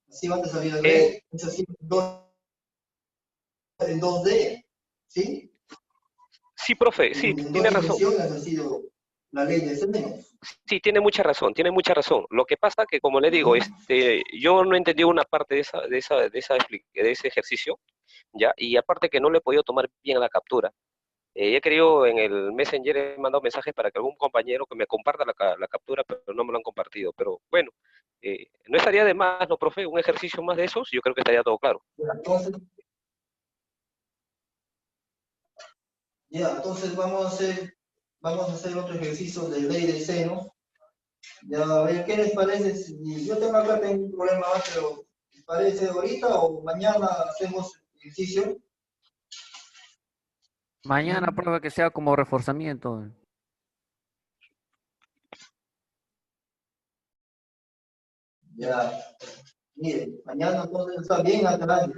Así va a salir al ley. Es así en 2D, ¿sí? Sí, profe, sí, En tiene dos razón. dimensiones ha sido la ley de senos. Sí, tiene mucha razón, tiene mucha razón. Lo que pasa que, como le digo, yo no entendí una parte de ese ejercicio, ¿ya? Y aparte que no le he podido tomar bien la captura. He querido en el Messenger, he mandado mensajes para que algún compañero que me comparta la captura, pero no me lo han compartido. Pero bueno, no estaría de más, ¿no, profe? Un ejercicio más de esos, yo creo que estaría todo claro. Entonces vamos a hacer otro ejercicio de ley de seno. Ya, a ver, ¿qué les parece? Yo tengo un problema más, pero ¿les parece ahorita o mañana hacemos ejercicio? Mañana, profe, que sea como reforzamiento. Ya, miren, mañana entonces está bien atrás.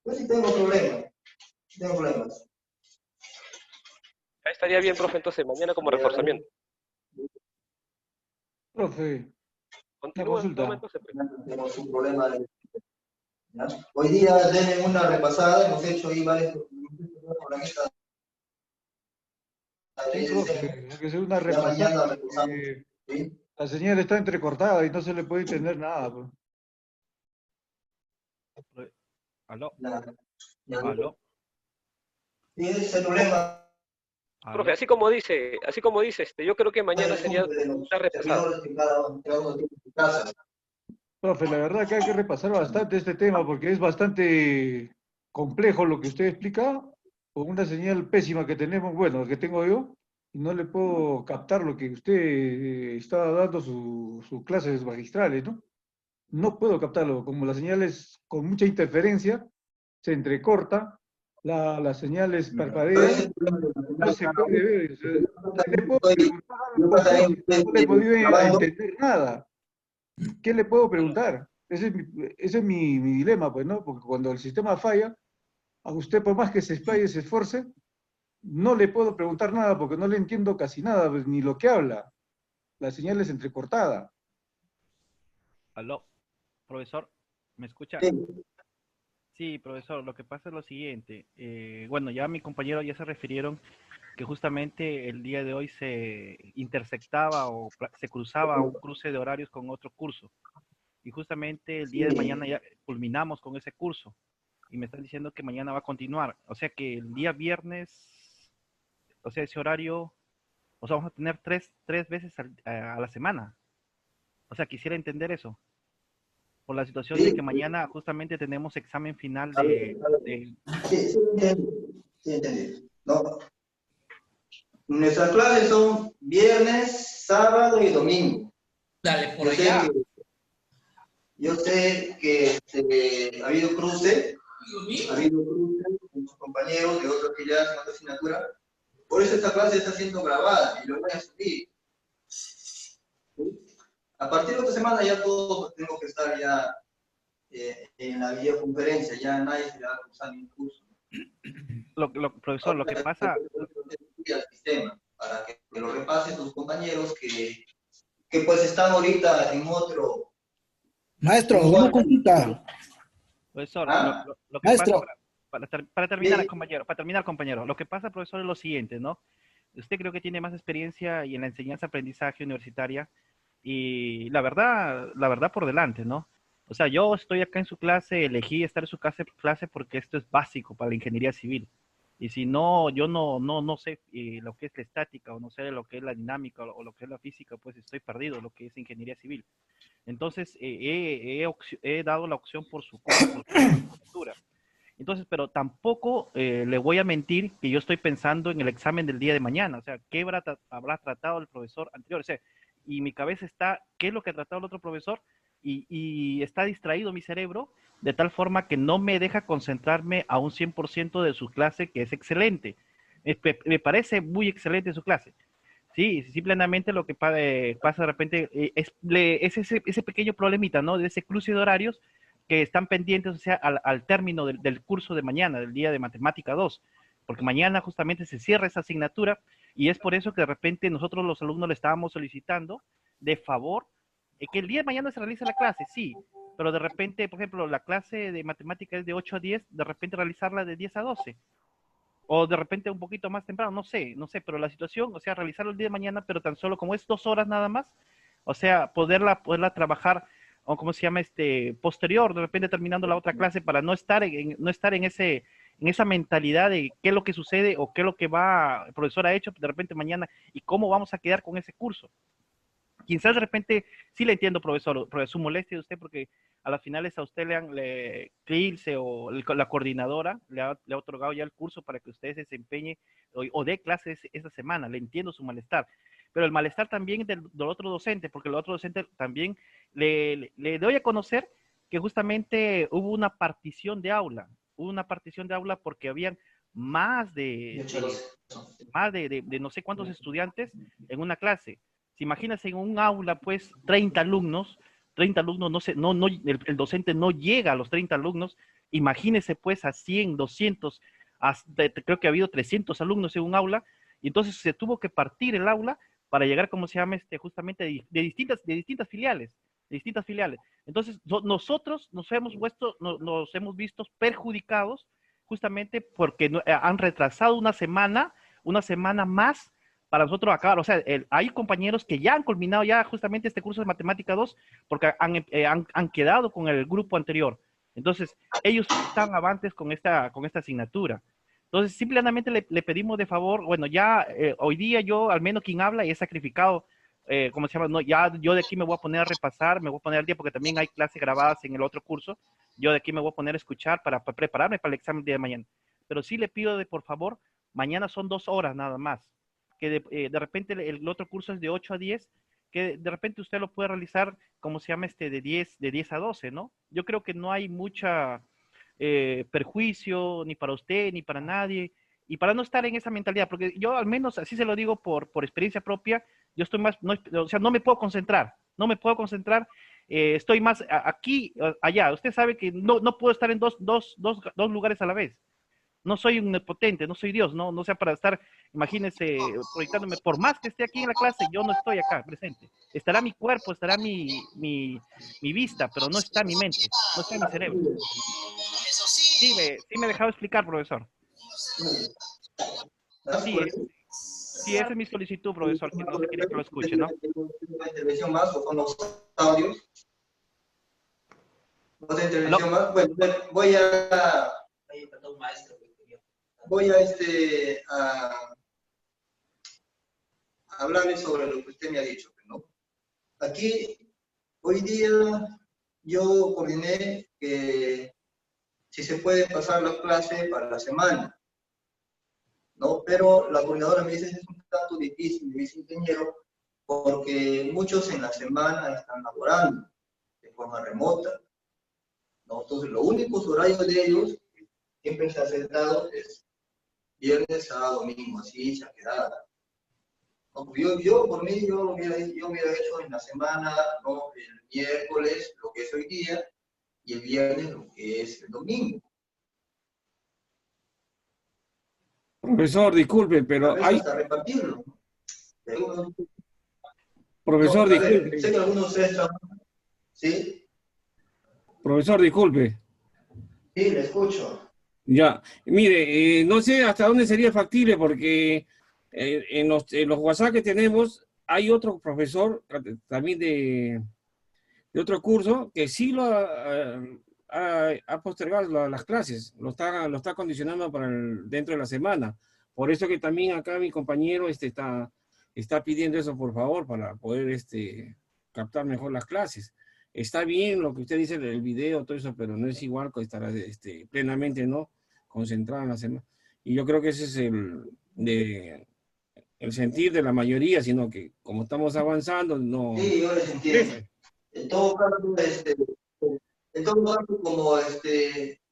Yo sí tengo problemas, tengo problemas. Ahí estaría bien, profe, entonces mañana como reforzamiento. Profe, una Continúa, consulta. entonces. Tenemos un problema ¿ya? Hoy día denle una repasada, hemos hecho ahí varios programas. Sí, profe, hay que hacer una Ya repasada. mañana repasamos, ¿sí? La señal está entrecortada y no se le puede entender nada. Pues. ¿Aló? Ya. ¿Aló? Sí, ese es el problema. Profe, así como dice, yo creo que mañana sería una repasada. Profe, la verdad que hay que repasar bastante este tema porque es bastante complejo lo que usted explica, con una señal pésima que tenemos, bueno, que tengo yo, y no le puedo captar lo que usted está dando sus clases magistrales, ¿no? No puedo captarlo, como la señal es con mucha interferencia, se entrecorta, la señal es parpadea, no se puede ver. O sea, ¿qué le puedo preguntar a los profesores? No le he podido entender nada. ¿Qué le puedo preguntar? Ese es mi dilema, pues, ¿no? Porque cuando el sistema falla, a usted por más que se explaye, se esfuerce, no le puedo preguntar nada porque no le entiendo casi nada, pues, ni lo que habla. La señal es entrecortada. ¿Aló? Profesor, ¿me escucha? Sí, profesor, lo que pasa es lo siguiente. Bueno, ya mi compañero ya se refirieron que justamente el día de hoy se intersectaba o se cruzaba un cruce de horarios con otro curso. Y justamente el día de mañana ya culminamos con ese curso. Y me están diciendo que mañana va a continuar. O sea que el día viernes, o sea, ese horario, o sea, vamos a tener tres veces a la semana. O sea, quisiera entender eso. Por la situación de que mañana justamente tenemos examen final de... Sí, entendí. No. Nuestras clases son viernes, sábado y domingo. Dale, por allá. Yo sé que ha habido cruce con sus compañeros de otras que ya hacen otra asignatura. Por eso esta clase está siendo grabada y lo voy a subir. ¿Sí? A partir de esta semana ya todos tenemos que estar ya en la videoconferencia, ya nadie se va a cruzar ningún curso. Profesor, lo que pasa... Al sistema, para que lo repasen tus compañeros que pues están ahorita en otro... Maestro, una consulta. Profesor, lo que Maestro. pasa, para terminar, compañero, lo que pasa, profesor, es lo siguiente, ¿no? Usted creo que tiene más experiencia y en la enseñanza-aprendizaje universitaria y la verdad por delante, ¿no? O sea, yo estoy acá en su clase, elegí estar en su clase porque esto es básico para la ingeniería civil. Y si no, yo no sé lo que es la estática o no sé lo que es la dinámica o lo que es la física, pues estoy perdido lo que es ingeniería civil. Entonces, he dado la opción por su cultura. Entonces, pero tampoco le voy a mentir que yo estoy pensando en el examen del día de mañana. O sea, ¿qué habrá tratado el profesor anterior? O sea, y mi cabeza está, ¿qué es lo que ha tratado el otro profesor? Y está distraído mi cerebro de tal forma que no me deja concentrarme a un 100% de su clase, que es excelente. Me parece muy excelente su clase. Sí, simplemente lo que pasa de repente es ese pequeño problemita, ¿no? De ese cruce de horarios que están pendientes, o sea, al término del curso de mañana, del día de Matemática 2, porque mañana justamente se cierra esa asignatura y es por eso que de repente nosotros los alumnos le estábamos solicitando de favor que el día de mañana se realice la clase, sí, pero de repente, por ejemplo, la clase de matemática es de 8 a 10, de repente realizarla de 10 a 12. O de repente un poquito más temprano, no sé, pero la situación, o sea, realizarlo el día de mañana, pero tan solo como es 2 horas nada más, o sea, poderla trabajar, o como se llama, posterior, de repente terminando la otra clase, para no estar en esa mentalidad de qué es lo que sucede o qué es lo que el profesor ha hecho de repente mañana y cómo vamos a quedar con ese curso. Quizás de repente, sí le entiendo, profesor, su molestia de usted, porque a las finales a usted Cleilse o la coordinadora le ha otorgado ya el curso para que usted se desempeñe o dé clases esa semana. Le entiendo su malestar, pero el malestar también del otro docente, porque el otro docente también le doy a conocer que justamente hubo una partición de aula. Porque habían más de no sé cuántos estudiantes en una clase. Imagínense en un aula, pues, 30 alumnos, el docente no llega a los 30 alumnos, imagínense pues a 100, 200, creo que ha habido 300 alumnos en un aula, y entonces se tuvo que partir el aula para llegar, como se llama, justamente de distintas filiales. Entonces, nosotros nos hemos visto perjudicados justamente porque han retrasado una semana más para nosotros acabar. O sea, hay compañeros que ya han culminado ya justamente este curso de Matemática 2 porque han quedado con el grupo anterior. Entonces, ellos están avantes con esta asignatura. Entonces, simplemente le pedimos de favor, bueno, ya hoy día yo, al menos quien habla, he sacrificado, ¿cómo se llama? No, ya yo de aquí me voy a poner a repasar, me voy a poner al día porque también hay clases grabadas en el otro curso. Yo de aquí me voy a poner a escuchar para prepararme para el examen de mañana. Pero sí le pido por favor, mañana son 2 horas nada más. Que de repente el otro curso es de 8 a 10, que de repente usted lo puede realizar, como se llama, de 10 a 12, ¿no? Yo creo que no hay mucha perjuicio ni para usted ni para nadie, y para no estar en esa mentalidad, porque yo al menos así se lo digo por experiencia propia, yo estoy más, o sea, no me puedo concentrar, estoy más aquí, allá. Usted sabe que no puedo estar en dos lugares a la vez. No soy un potente, no soy Dios, no sea para estar, imagínense, proyectándome, por más que esté aquí en la clase, yo no estoy acá presente. Estará mi cuerpo, estará mi vista, pero no está mi mente, no está mi cerebro. Sí me he dejado explicar, profesor. Sí, esa es mi solicitud, profesor, que no se quiere que lo escuche, ¿no? ¿Una intervención más o son los audios? ¿Otra intervención más? Bueno, voy a hablarles sobre lo que usted me ha dicho, ¿no? Aquí, hoy día, yo coordiné que si se puede pasar la clase para la semana, ¿no? Pero la coordinadora me dice, es un tanto difícil, me dice, ingeniero, porque muchos en la semana están laborando de forma remota, ¿no? Entonces, los únicos horarios de ellos que siempre se ha aceptado es viernes, sábado, domingo, así se ha quedado. ¿No? Yo por mí, yo hubiera hecho en la semana, ¿no? El miércoles, lo que es hoy día, y el viernes, lo que es el domingo. Profesor, disculpe, pero hay... Hasta repartirlo. Profesor, no, disculpe. Sé que algunos de ustedes trabajan. ¿Sí? Profesor, disculpe. Sí, le escucho. Ya, mire, no sé hasta dónde sería factible porque en los WhatsApp que tenemos hay otro profesor también de otro curso que sí lo ha postergado las clases, lo está condicionando para dentro de la semana. Por eso que también acá mi compañero está pidiendo eso, por favor, para poder captar mejor las clases. está bien lo que usted dice del video, todo eso, pero no es igual que estar plenamente, ¿no? Concentrado en la semana. Y yo creo que ese es el sentir de la mayoría, sino que como estamos avanzando, no... Sí, yo les entiendo. En todo caso, como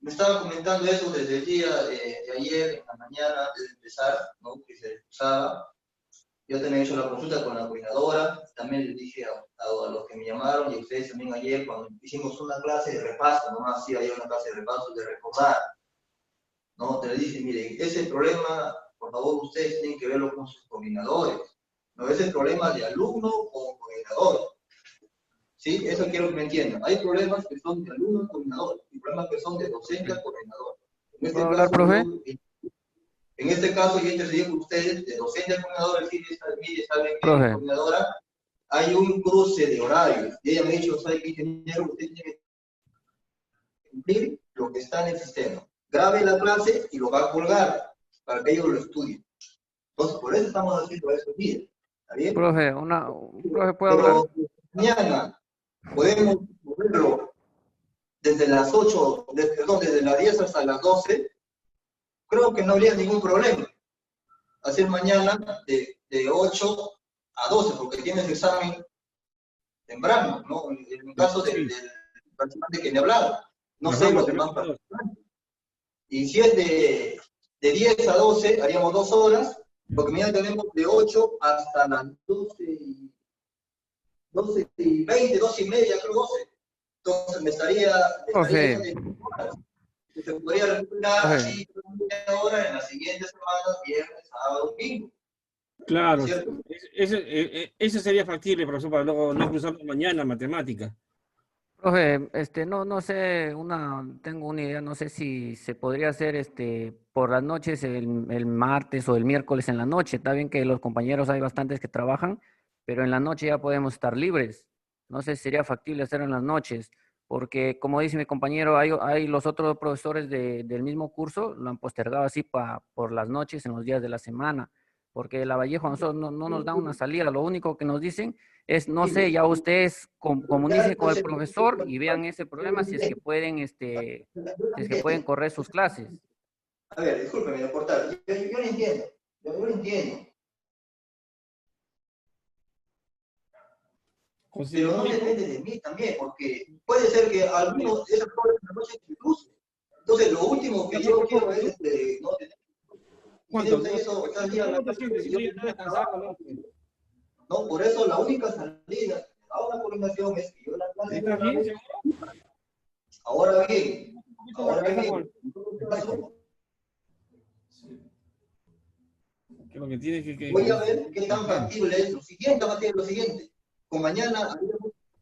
me estaba comentando eso desde el día de ayer, en la mañana, antes de empezar, ¿no? Que se usaba. Yo también he hecho la consulta con la coordinadora, también les dije a los que me llamaron y a ustedes también ayer, cuando hicimos una clase de repaso, nomás sí había una clase de repaso de recordar, ¿no? Te le dije, miren, ese problema, por favor, ustedes tienen que verlo con sus coordinadores, no es el problema de alumno o coordinador. ¿Sí? Eso quiero que me entiendan. Hay problemas que son de alumno a coordinador y problemas que son de docente a coordinador. ¿Puedo hablar, profe? En este caso, yo intercedí con ustedes, de docente a coordinador, mire, saben que Profe. en coordinadora hay un cruce de horarios. Y ella me ha dicho, ¿sabe qué, ingeniero? Usted tiene que cumplir lo que está en el sistema. Grabe la clase y lo va a colgar para que ellos lo estudien. Entonces, por eso estamos haciendo eso aquí. ¿Está bien? Profe, profe, ¿puedo hablar? Mañana podemos moverlo desde las 8, desde las 10 hasta las 12, creo que no habría ningún problema. Hacer mañana de 8 a 12, porque tienes examen temprano, ¿no? En el caso del participante que me hablaba. No sé los demás participantes. Y si es de 10 a 12, haríamos 2 horas, porque mañana tenemos de 8 hasta las 12 y 20, 12 y media, creo 12. Entonces me estaría se podría recuperar así una hora en las siguientes semanas, viernes, sábado, domingo. Claro, ese sería factible, profesor, para luego no cruzarlo mañana, matemática. Profe, no sé, tengo una idea, no sé si se podría hacer por las noches, el martes o el miércoles en la noche. Está bien que los compañeros hay bastantes que trabajan, pero en la noche ya podemos estar libres. No sé si sería factible hacerlo en las noches, porque como dice mi compañero, hay los otros profesores del mismo curso, lo han postergado así por las noches en los días de la semana, porque la Vallejo a nosotros no nos da una salida, lo único que nos dicen es, no sé, ya ustedes comunicen con el profesor y vean ese problema si es que pueden, si es que pueden correr sus clases. A ver, discúlpeme, no cortar. Yo lo entiendo, yo lo entiendo. Pero no depende de mí también, porque puede ser que algunos de esos problemas de la noche se crucen. Entonces, lo último que yo quiero es no tener. ¿Cuánto? No, por eso la única salida a una coordinación es que yo la clase. Ahora bien, voy a ver qué tan factible es lo siguiente. Con mañana,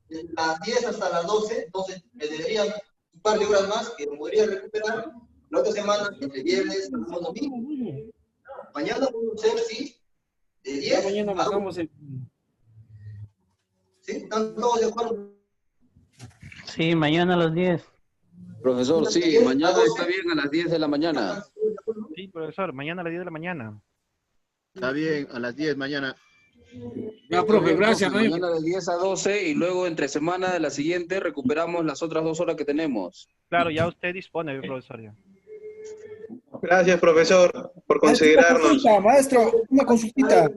de las 10 hasta las 12, entonces me deberían un par de horas más que me podría recuperar. La otra semana, entre viernes, sábado, domingo. Mañana podemos hacer, sí, de 10 mañana bajamos el... ¿Sí? ¿Están todos de acuerdo? Sí, mañana a las 10. Profesor, sí, mañana está bien a las 10 de la mañana. Sí, profesor, mañana a las 10 de la mañana. Está bien, a las 10 mañana. Ya, profe, gracias. Mañana de 10 a 12 y luego entre semana de la siguiente recuperamos las otras 2 horas que tenemos. Claro, ya usted dispone, profesor. Ya. Gracias, profesor, por considerarnos. Maestro, una consultita.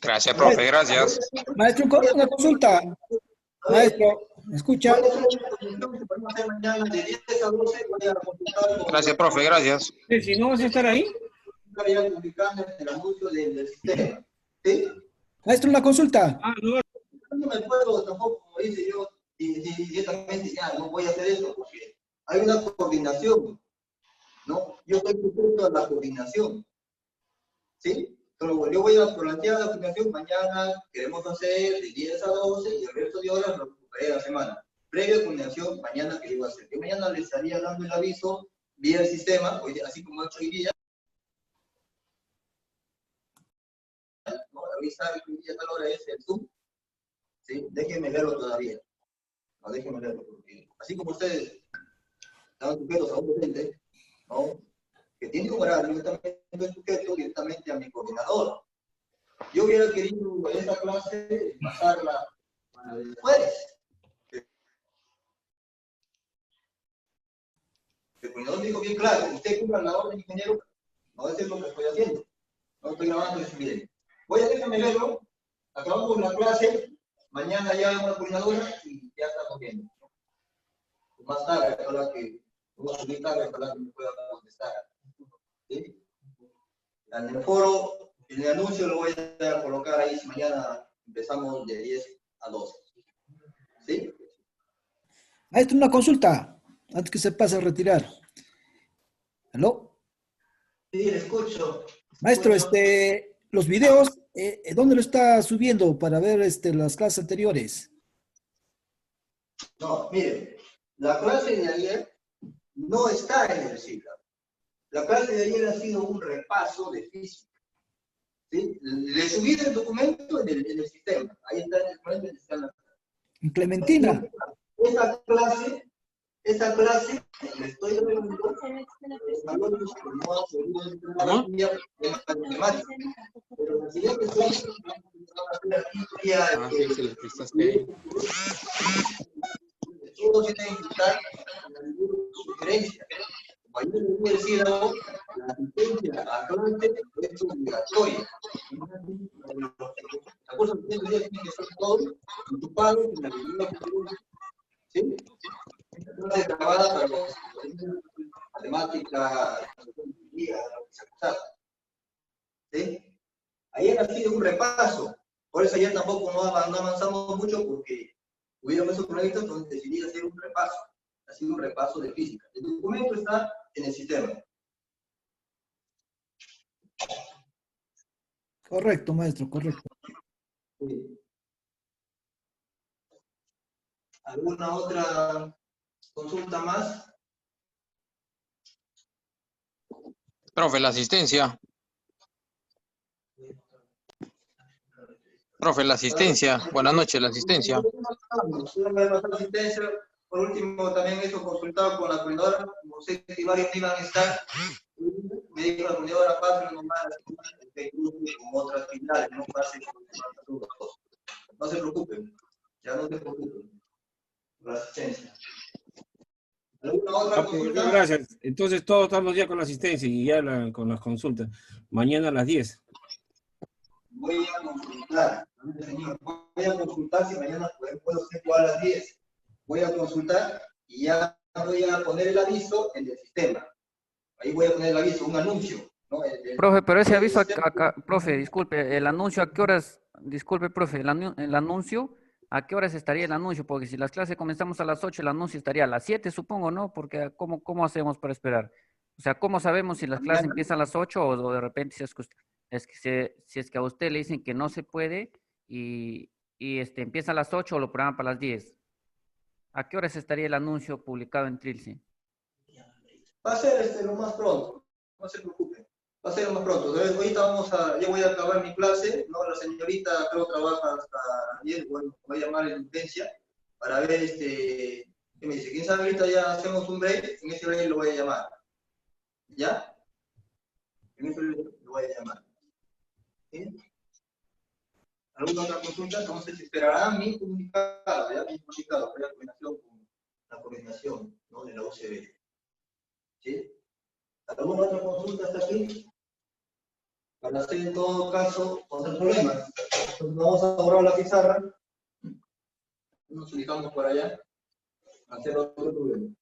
Gracias, profe, gracias. Maestro, una consulta. Maestro, ¿me escucha? Gracias, profe, gracias. Si no vas a estar ahí. Maestro, una consulta. No me puedo tampoco, como dice yo, directamente ya no voy a hacer eso porque hay una coordinación, ¿no? Yo estoy sujeto a la coordinación, ¿sí? Pero yo voy a plantear la coordinación mañana, queremos hacer de 10 a 12 y el resto de horas lo recuperé la semana. Previa coordinación, mañana que iba a hacer. Yo mañana les estaría dando el aviso vía el sistema, así como he hecho hoy día. No, avisar que hoy día tal hora es el Zoom. ¿Sí? Déjenme leerlo todavía. No, déjenme leerlo, porque así como ustedes están sujetos a un docente, ¿no? Que tiene un horario, yo también estoy sujeto directamente a mi coordinador. Yo hubiera querido en esta clase pasarla para después. El coordinador dijo bien claro, usted cumpla la orden, ingeniero, no es lo que estoy haciendo. No estoy grabando ese video. Voy a déjame verlo, acabamos la clase, mañana ya hay una coordinadora y ya estamos viendo. Más tarde, ojalá que, ojalá que me pueda contestar. ¿Sí? En el foro, en el anuncio lo voy a colocar ahí, si mañana empezamos de 10 a 12. ¿Sí? Maestro, una consulta, antes que se pase a retirar. ¿Aló? Sí, le escucho. Maestro, los videos, ¿dónde lo está subiendo para ver las clases anteriores? No, mire, la clase de ayer no está en el ciclo. La clase de ayer ha sido un repaso de física. ¿Sí? Le subí el documento en el sistema. Ahí está el documento en el sistema. En Clementina. Esa clase, le estoy dando valores que no ha seguido en matemáticas. Pero la siguiente clase todos tienen que estar en la sugerencia. Como ayer les decía, la asistencia a clase es obligatoria. La cosa que tienen que ser todos ocupados en la actividad. ¿Sí? Esta clase grabada para los matemáticas, ¿sí? Ayer ha sido un repaso, por eso ayer tampoco no avanzamos mucho porque hubieron esos proyectos donde decidí hacer un repaso. Ha sido un repaso de física. El documento está en el sistema. Correcto, maestro, correcto. Sí. ¿Alguna otra consulta más? Profe, la asistencia. Profe, la asistencia. Buenas noches, la asistencia. Por último, también eso consultado con la coordinadora, no sé si varios iban a estar. Me dijo la coordinadora, pasen nomás con otras finales, no pasen con no se preocupen, ya no se preocupen. La asistencia. ¿Alguna otra consulta? Gracias. Entonces todos estamos ya con la asistencia y ya con las consultas. Mañana a las 10. Voy a consultar si mañana puedo ser igual a las 10. Voy a consultar y ya voy a poner el aviso en el sistema. Ahí voy a poner el aviso, un anuncio. ¿No? Profe, pero ese aviso acá, profe, disculpe, el anuncio a qué horas, disculpe, profe, el anuncio, ¿a qué horas estaría el anuncio? Porque si las clases comenzamos a las 8, el anuncio estaría a las 7, supongo, ¿no? Porque ¿cómo hacemos para esperar? O sea, ¿cómo sabemos si las clases empiezan a las 8 o de repente si es que a usted le dicen que no se puede y empieza a las 8 o lo programan para las 10? ¿A qué horas estaría el anuncio publicado en Trilce? Va a ser lo más pronto, no se preocupen. Va a ser lo más pronto. Entonces, ahorita ya voy a acabar mi clase, ¿no? La señorita creo trabaja hasta 10, bueno, voy a llamar en urgencia para ver ¿qué me dice? ¿Quién sabe? Ahorita ya hacemos un break, en ese break lo voy a llamar. ¿Ya? En ese break lo voy a llamar. ¿Sí? ¿Alguna otra consulta? Entonces esperarán mi comunicado, ¿ya? Mi comunicado, la coordinación con la coordinación, ¿no? De la UCB. ¿Sí? ¿Alguna otra consulta hasta aquí? Para hacer en todo caso, otro problema. Entonces vamos a borrar la pizarra. Nos ubicamos por allá. Hacer otro problema.